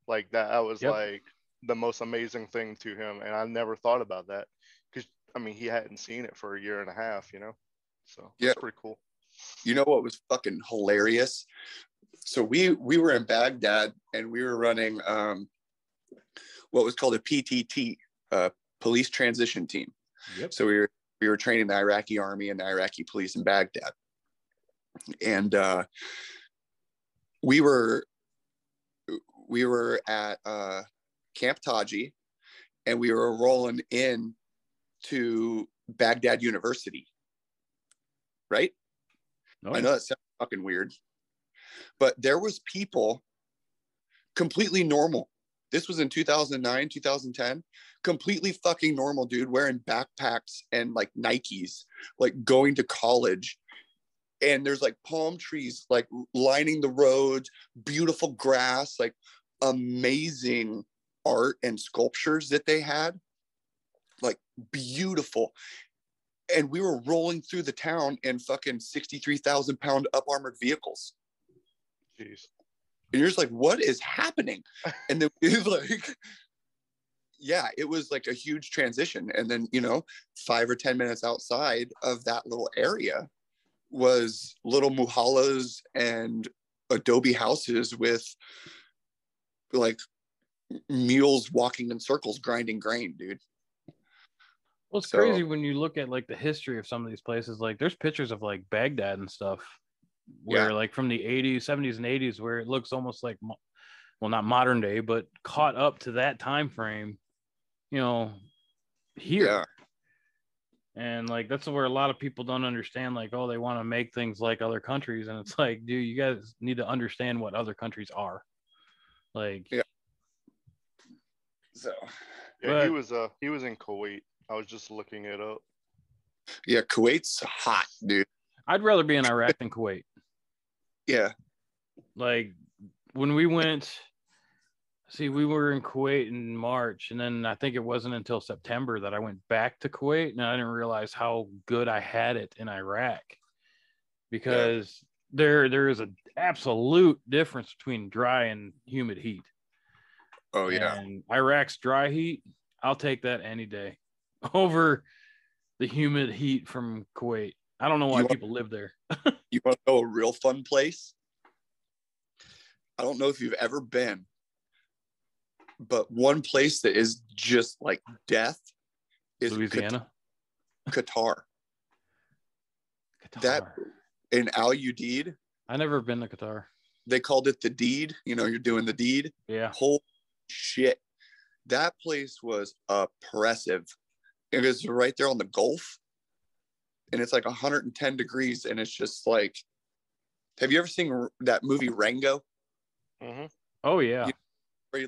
Like that was like the most amazing thing to him, and I never thought about that because I mean he hadn't seen it for a year and a half, you know. So yeah, it's pretty cool. You know what was fucking hilarious? So we were in Baghdad and we were running what was called a PTT, police transition team. Yep. So we were training the Iraqi army and the Iraqi police in Baghdad. And we were at Camp Taji, and we were rolling in to Baghdad University, right? Oh. I know that sounds fucking weird, but there was people completely normal. This was in 2009, 2010, completely fucking normal, dude, wearing backpacks and like Nikes, like going to college. And there's like palm trees like lining the roads, beautiful grass, like amazing art and sculptures that they had, like beautiful. And we were rolling through the town in fucking 63,000 pound up armored vehicles. Jeez. And you're just like, what is happening? And then it was like, yeah, it was like a huge transition. And then, you know, 5 or 10 minutes outside of that little area was little muhallas and adobe houses with like mules walking in circles grinding grain, dude. Well, it's crazy when you look at like the history of some of these places. Like there's pictures of like Baghdad and stuff where like from the 80s, 70s and 80s where it looks almost like, well, not modern day, but caught up to that time frame, you know, here. Yeah. And like that's where a lot of people don't understand, like, oh, they want to make things like other countries. And it's like, dude, you guys need to understand what other countries are. Like, yeah. So yeah, he was in Kuwait. I was just looking it up. Yeah, Kuwait's hot, dude. I'd rather be in Iraq than Kuwait. Yeah. Like when we went, we were in Kuwait in March, and then I think it wasn't until September that I went back to Kuwait, and I didn't realize how good I had it in Iraq, because there is an absolute difference between dry and humid heat. Oh yeah. And Iraq's dry heat, I'll take that any day over the humid heat from Kuwait. I don't know why people live there. You want to know a real fun place? I don't know if you've ever been, but one place that is just like death is Louisiana. Qatar. Qatar. That in Al Udeid, I never been to Qatar. they called it the deed. You know, you're doing the deed. Yeah. Holy shit. That place was oppressive. It was right there on the Gulf. And it's like 110 degrees. And it's just like, have you ever seen that movie Rango? Mm-hmm. Oh yeah. Where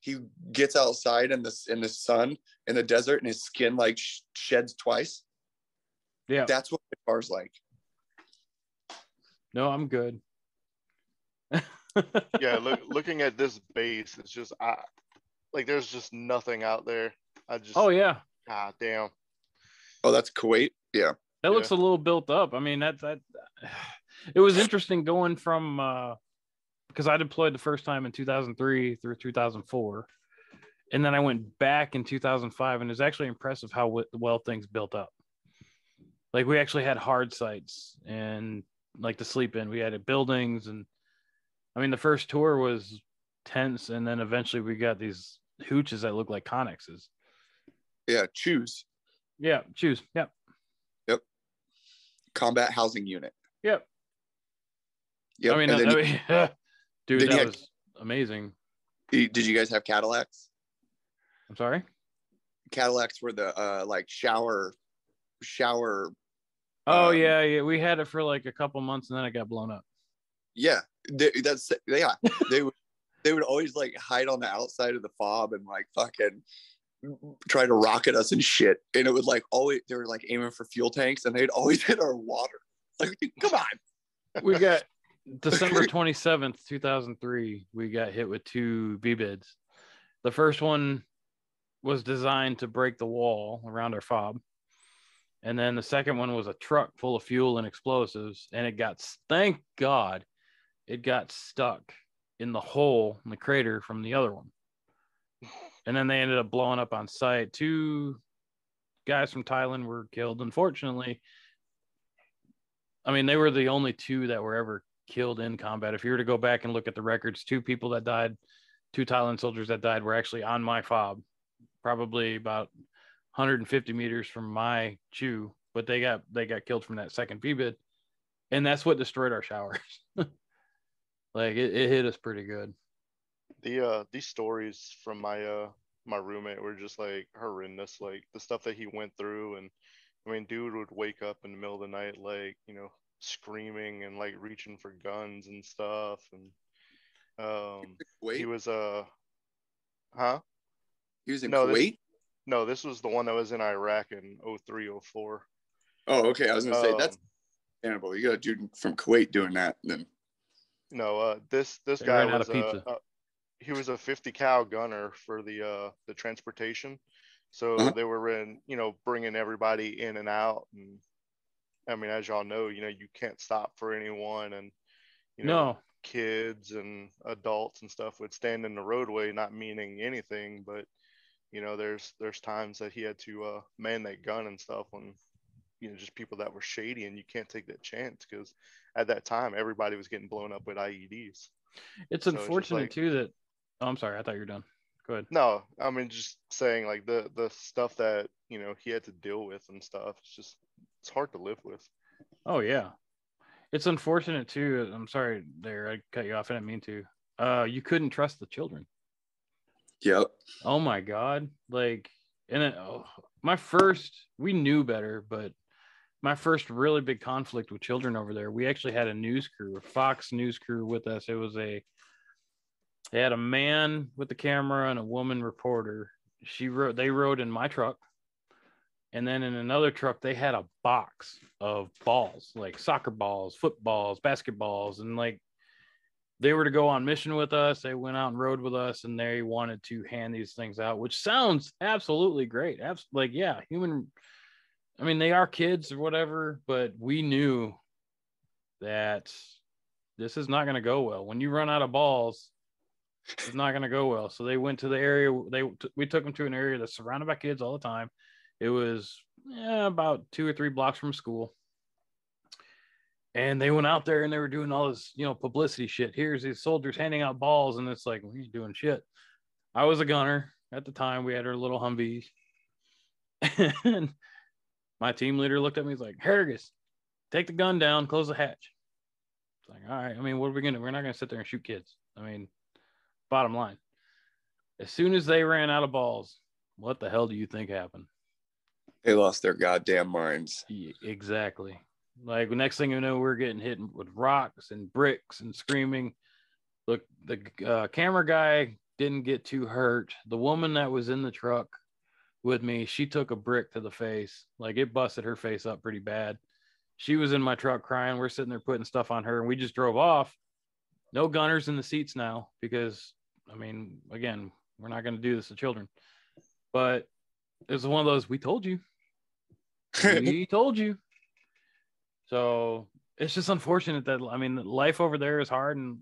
he gets outside in the sun in the desert and his skin like sheds twice. Yeah. That's what Qatar's like. No, I'm good. Yeah, looking at this base, it's just there's just nothing out there. Oh yeah. God damn. Oh, that's Kuwait. Yeah. That looks a little built up. I mean, that it was interesting going from because I deployed the first time in 2003 through 2004, and then I went back in 2005, and it's actually impressive how well things built up. Like we actually had hard sites and like to sleep in. We had buildings, and I mean the first tour was tents, and then eventually we got these hooches that look like connexes. Yeah, choose. Yeah, choose. Yep. Yep. Combat housing unit. Yep. Yep. I mean, dude, that was amazing. Did you guys have Cadillacs? I'm sorry? Cadillacs were the like shower. Oh yeah. We had it for like a couple months and then it got blown up. Yeah, they would always like hide on the outside of the fob and like fucking try to rocket us and shit. And it would like always, they were like aiming for fuel tanks and they'd always hit our water. Like, come on. We got December 27th, 2003. We got hit with 2 VBIDs. The first one was designed to break the wall around our fob. And then the second one was a truck full of fuel and explosives. And it got, thank God, it got stuck in the hole in the crater from the other one. And then they ended up blowing up on site. 2 guys from Thailand were killed. Unfortunately, I mean, they were the only 2 that were ever killed in combat. If you were to go back and look at the records, 2 people that died, 2 Thailand soldiers that died were actually on my fob, probably about 150 meters from my chew, but they got killed from that second VBID. And that's what destroyed our showers. Like it hit us pretty good. These stories from my my roommate were just like horrendous, like the stuff that he went through. And I mean, dude would wake up in the middle of the night like, you know, screaming and like reaching for guns and stuff. And he was huh? He was in Kuwait? No, this was the one that was in Iraq in 03, 04. Oh, okay. I was gonna say that's understandable. You got a dude from Kuwait doing that, then. No, this guy was he was a 50 cal gunner for the transportation. So they were bringing everybody in and out. And I mean, as y'all know, you can't stop for anyone. And, kids and adults and stuff would stand in the roadway, not meaning anything. But, there's times that he had to man that gun and stuff when, just people that were shady, and you can't take that chance because at that time, everybody was getting blown up with IEDs. It's unfortunate too that, oh, I'm sorry. I thought you were done. Go ahead. No, I mean, just saying like the stuff that, he had to deal with and stuff. It's hard to live with. Oh yeah. It's unfortunate too. I'm sorry there. I cut you off. I didn't mean to. You couldn't trust the children. Yep. Oh my God. Like, and we knew better, but my first really big conflict with children over there, we actually had a news crew, a Fox news crew with us. They had a man with the camera and a woman reporter. They rode in my truck. And then in another truck, they had a box of balls, like soccer balls, footballs, basketballs. And like, they were to go on mission with us. They went out and rode with us, and they wanted to hand these things out, which sounds absolutely great. Like, yeah, I mean, they are kids or whatever, but we knew that this is not going to go well. When you run out of balls, It's not going to go well. So they went to the area. We took them to an area that's surrounded by kids all the time. It was about 2 or 3 blocks from school. And they went out there and they were doing all this, publicity shit. Here's these soldiers handing out balls. And it's like, we ain't doing shit. I was a gunner at the time. We had our little Humvees. And my team leader looked at me. He's like, Harrigus, take the gun down, close the hatch. It's like, all right. I mean, what are we going to do? We're not going to sit there and shoot kids. I mean, bottom line. As soon as they ran out of balls, what the hell do you think happened? They lost their goddamn minds. Yeah, exactly. Like, the next thing you know, we're getting hit with rocks and bricks and screaming. Look, the camera guy didn't get too hurt. The woman that was in the truck with me, she took a brick to the face. Like, it busted her face up pretty bad. She was in my truck crying. We're sitting there putting stuff on her, and we just drove off. No gunners in the seats now because, I mean, again, we're not going to do this to children. But it was one of those, we told you. We told you. So it's just unfortunate that, I mean, life over there is hard, and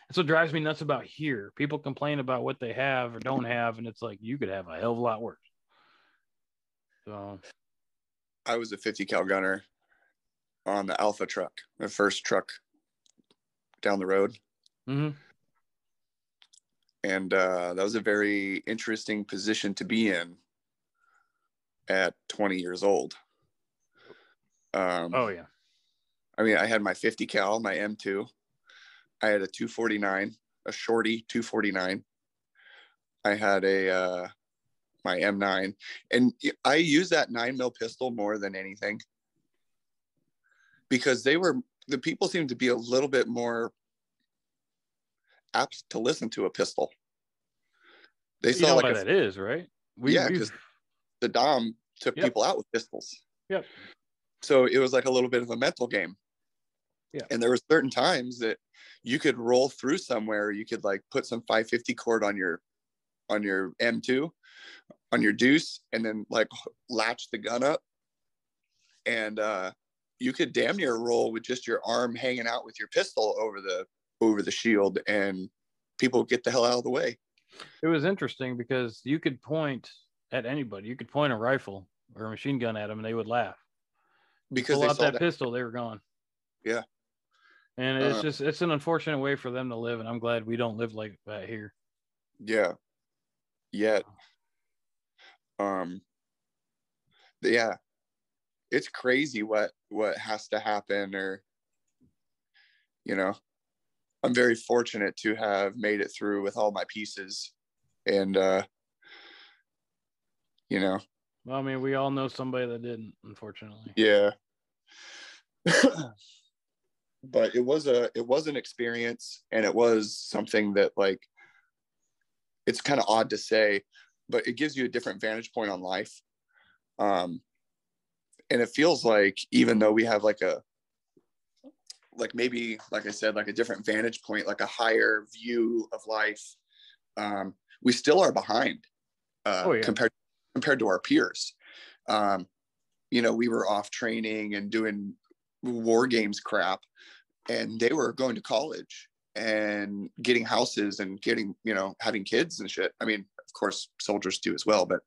that's what drives me nuts about here. People complain about what they have or don't have, and it's like, you could have a hell of a lot worse. So I was a 50 cal gunner on the Alpha truck, the first truck down the road. Mm-hmm. And that was a very interesting position to be in at 20 years old. Oh, yeah. I mean, I had my 50 cal, my M2. I had a 249, a shorty 249. I had my M9. And I used that 9mm pistol more than anything because the people seemed to be a little bit more apt to listen to a pistol. They saw what that is, right? Because the Dom took people out with pistols. Yep. So it was like a little bit of a mental game. Yeah. And there were certain times that you could roll through somewhere. You could like put some 550 cord on your M2, on your deuce, and then like latch the gun up. And you could damn near roll with just your arm hanging out with your pistol over the shield, and people get the hell out of the way. It was interesting because you could point at anybody. You could point a rifle or a machine gun at them, and they would laugh. Because pull they out saw that pistol, they were gone. Yeah. And it's an unfortunate way for them to live, and I'm glad we don't live like that here. Yeah. Yet. Yeah. It's crazy what has to happen, or, I'm very fortunate to have made it through with all my pieces. And, Well, I mean, we all know somebody that didn't, unfortunately. Yeah. But it was an experience, and it was something that, like, it's kind of odd to say, but it gives you a different vantage point on life. And it feels like, even though we have maybe, like I said, like a different vantage point, like a higher view of life, we still are behind compared to our peers. We were off training and doing war games crap, and they were going to college and getting houses and getting, having kids and shit. I mean, of course, soldiers do as well, but,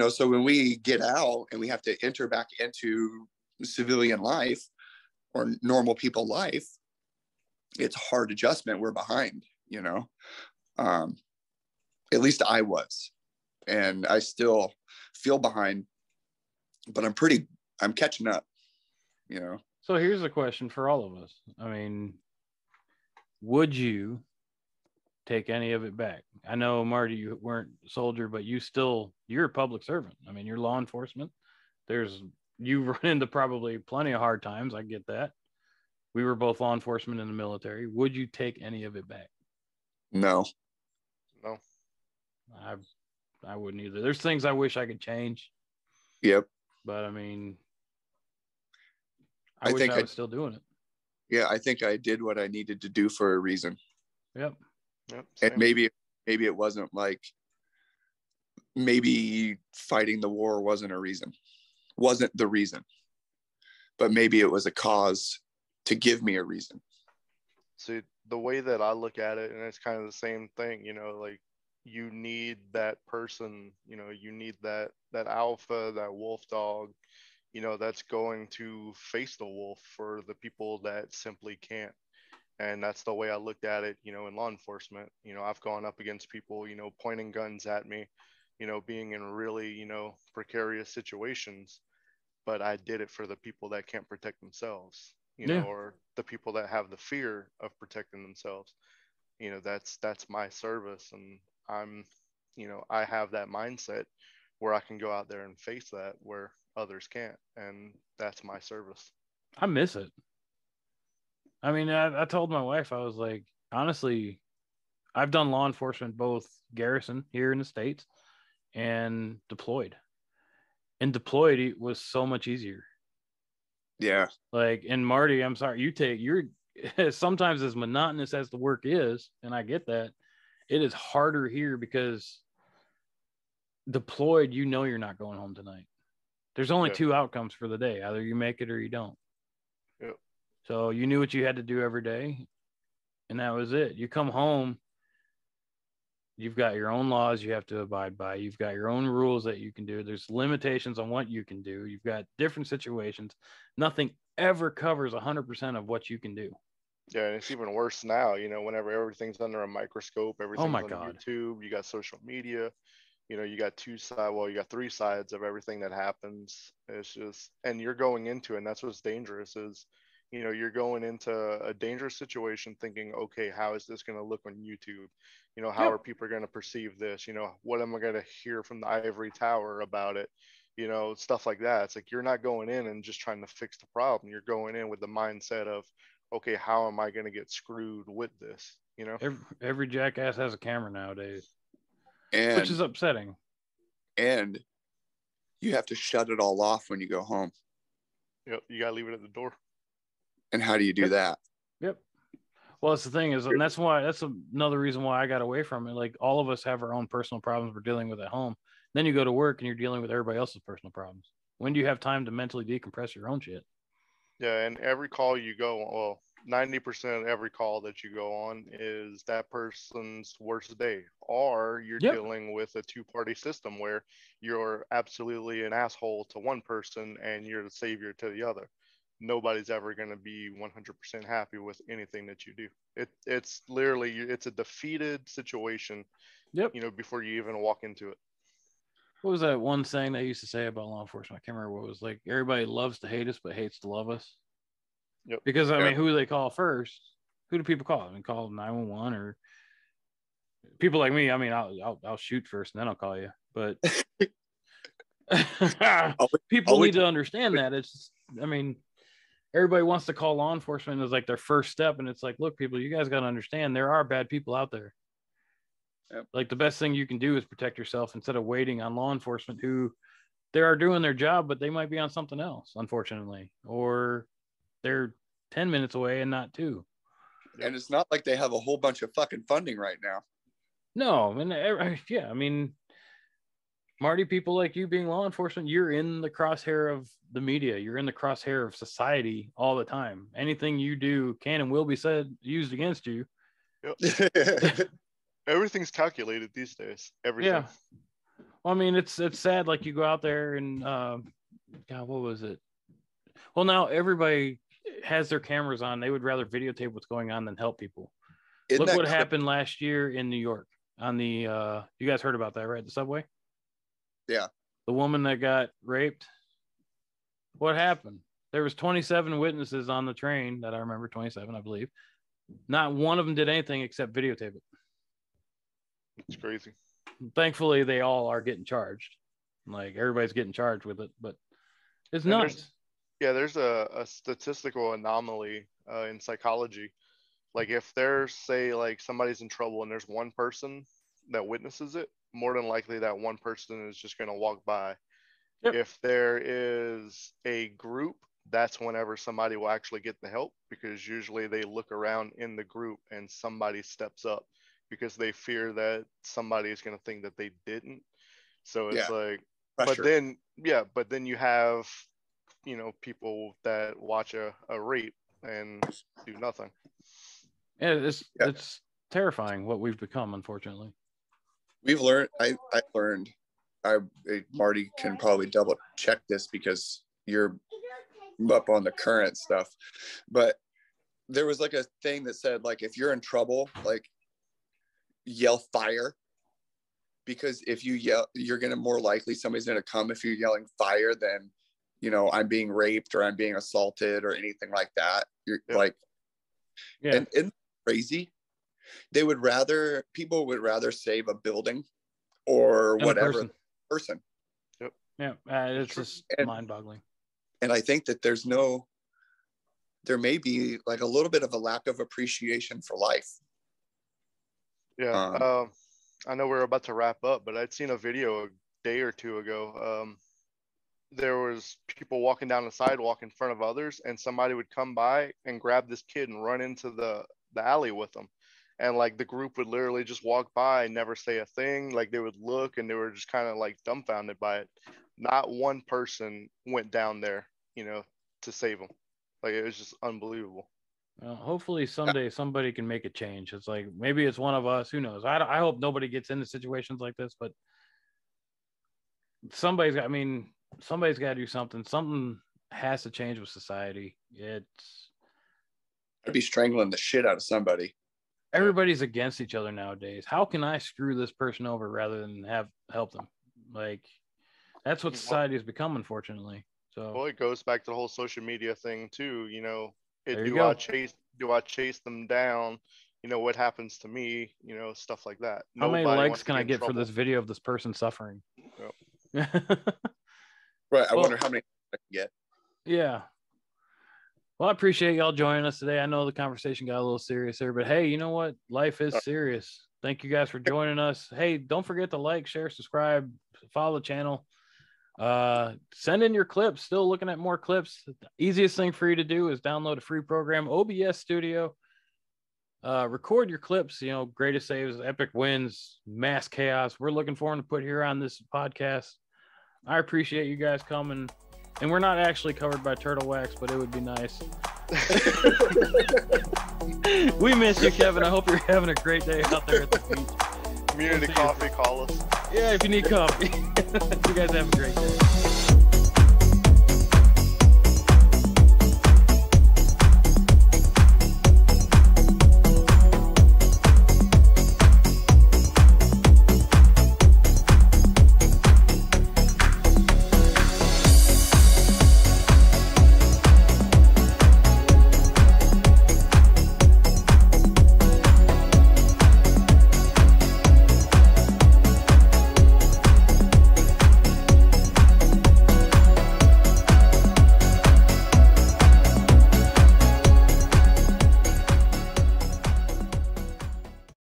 so when we get out and we have to enter back into civilian life or normal people life, it's hard adjustment. We're behind, at least I was, and I still feel behind, but I'm catching up, So here's a question for all of us. I mean, would you take any of it back? I know, Marty, you weren't a soldier, but you're a public servant. I mean, you're law enforcement. You run into probably plenty of hard times. I get that. We were both law enforcement in the military. Would you take any of it back? No. I wouldn't either. There's things I wish I could change. Yep. But I mean, I wish I was still doing it. Yeah, I think I did what I needed to do for a reason. Yep. And maybe it wasn't like, maybe fighting the war wasn't the reason, but maybe it was a cause to give me a reason. See, the way that I look at it, and it's kind of the same thing, like you need that person, you need that alpha, that wolf dog, that's going to face the wolf for the people that simply can't. And that's the way I looked at it, in law enforcement. I've gone up against people, pointing guns at me, being in really, precarious situations, but I did it for the people that can't protect themselves, or the people that have the fear of protecting themselves. That's my service. And I'm, I have that mindset where I can go out there and face that where others can't. And that's my service. I miss it. I mean, I told my wife, I was like, honestly, I've done law enforcement, both garrison here in the States and deployed. And deployed it was so much easier. Yeah. Like, and Marty, I'm sorry, you're sometimes as monotonous as the work is, and I get that, it is harder here because deployed, you're not going home tonight. There's only two outcomes for the day. Either you make it or you don't. Yep. So you knew what you had to do every day, and that was it. You come home, you've got your own laws you have to abide by. You've got your own rules that you can do. There's limitations on what you can do. You've got different situations. Nothing ever covers 100% of what you can do. Yeah, and it's even worse now, whenever everything's under a microscope, everything's on YouTube, you got social media, you got two sides, you got three sides of everything that happens. It's just, and you're going into it, and that's what's dangerous is, you're going into a dangerous situation thinking, okay, how is this going to look on YouTube? How are people going to perceive this? What am I going to hear from the ivory tower about it? Stuff like that. It's like, you're not going in and just trying to fix the problem. You're going in with the mindset of, okay, how am I going to get screwed with this? Every jackass has a camera nowadays, and which is upsetting. And you have to shut it all off when you go home. Yep, you gotta leave it at the door. And how do you do that? Yep. Well, that's the thing is, and that's another reason why I got away from it. Like, all of us have our own personal problems we're dealing with at home. Then you go to work and you're dealing with everybody else's personal problems. When do you have time to mentally decompress your own shit? Yeah, and every call you go on, well, 90% of every call that you go on is that person's worst day. Or you're dealing with a two-party system where you're absolutely an asshole to one person and you're the savior to the other. Nobody's ever going to be 100% happy with anything that you do. It's literally, it's a defeated situation, before you even walk into it. What was that one saying they used to say about law enforcement? I can't remember what it was. Like, everybody loves to hate us, but hates to love us. Yep. Because, I mean, who do they call first? Who do people call? I mean, call 911 or people like me. I mean, I'll shoot first and then I'll call you. But people need to understand that. It's, I mean, everybody wants to call law enforcement as like their first step. And it's like, look, people, you guys got to understand there are bad people out there. Yep. Like, the best thing you can do is protect yourself instead of waiting on law enforcement who they are doing their job, but they might be on something else, unfortunately, or they're 10 minutes away and not 2. And it's not like they have a whole bunch of fucking funding right now. No. And yeah, I mean, Marty, people like you being law enforcement, you're in the crosshair of the media. You're in the crosshair of society all the time. Anything you do can and will be used against you. Yep. Everything's calculated these days. Everything. Yeah. Well, I mean, it's sad. Like, you go out there and God, what was it? Well, now everybody has their cameras on. They would rather videotape what's going on than help people. Look what happened last year in New York on the you guys heard about that, right? The subway. Yeah. The woman that got raped. What happened? There was 27 witnesses on the train that I remember, 27, I believe. Not one of them did anything except videotape it. It's crazy. Thankfully, they all are getting charged. Like, everybody's getting charged with it, but it's nuts. There's a statistical anomaly in psychology. Like, if there's, say, like, somebody's in trouble and there's one person that witnesses it, more than likely that one person is just going to walk by. Yep. If there is a group, that's whenever somebody will actually get the help, because usually they look around in the group and somebody steps up because they fear that somebody is going to think that they didn't. So it's but then you have, people that watch a rape and do nothing. It's terrifying what we've become, unfortunately. We've learned. I learned. Marty can probably double check this because you're up on the current stuff, but there was like a thing that said, like, if you're in trouble, like, yell fire, because if you yell, you're gonna more likely somebody's gonna come if you're yelling fire than, you know, I'm being raped or I'm being assaulted or anything like that. You're like, and crazy. People would rather save a building or whatever person. Yep. Yeah, it's just mind-boggling. And I think that there may be like a little bit of a lack of appreciation for life. Yeah. I know we're about to wrap up, but I'd seen a video a day or two ago. There was people walking down the sidewalk in front of others, and somebody would come by and grab this kid and run into the alley with them. And like the group would literally just walk by and never say a thing. Like they would look and they were just kind of like dumbfounded by it. Not one person went down there, you know, to save them. Like it was just unbelievable. Well, hopefully someday somebody can make a change. It's like, maybe it's one of us, who knows? I hope nobody gets into situations like this, but somebody's got to do something. Something has to change with society. I'd be strangling the shit out of somebody. Everybody's against each other nowadays. How can I screw this person over rather than help them? Like, that's what society has become, unfortunately. So, well, it goes back to the whole social media thing too. You know, do I chase them down? You know, what happens to me? You know, stuff like that. How many likes can I get for this video of this person suffering? Yep. Right. I wonder how many I can get. Yeah. Well, I appreciate y'all joining us today. I know the conversation got a little serious here, but hey, you know what? Life is serious. Thank you guys for joining us. Hey, don't forget to like, share, subscribe, follow the channel. Send in your clips. Still looking at more clips. The easiest thing for you to do is download a free program, OBS Studio. Record your clips, you know, greatest saves, epic wins, mass chaos. We're looking forward to put here on this podcast. I appreciate you guys coming. And we're not actually covered by turtle wax, but it would be nice. We miss you, Kevin. I hope you're having a great day out there at the beach. Community coffee, call us. Yeah, if you need coffee. You guys have a great day.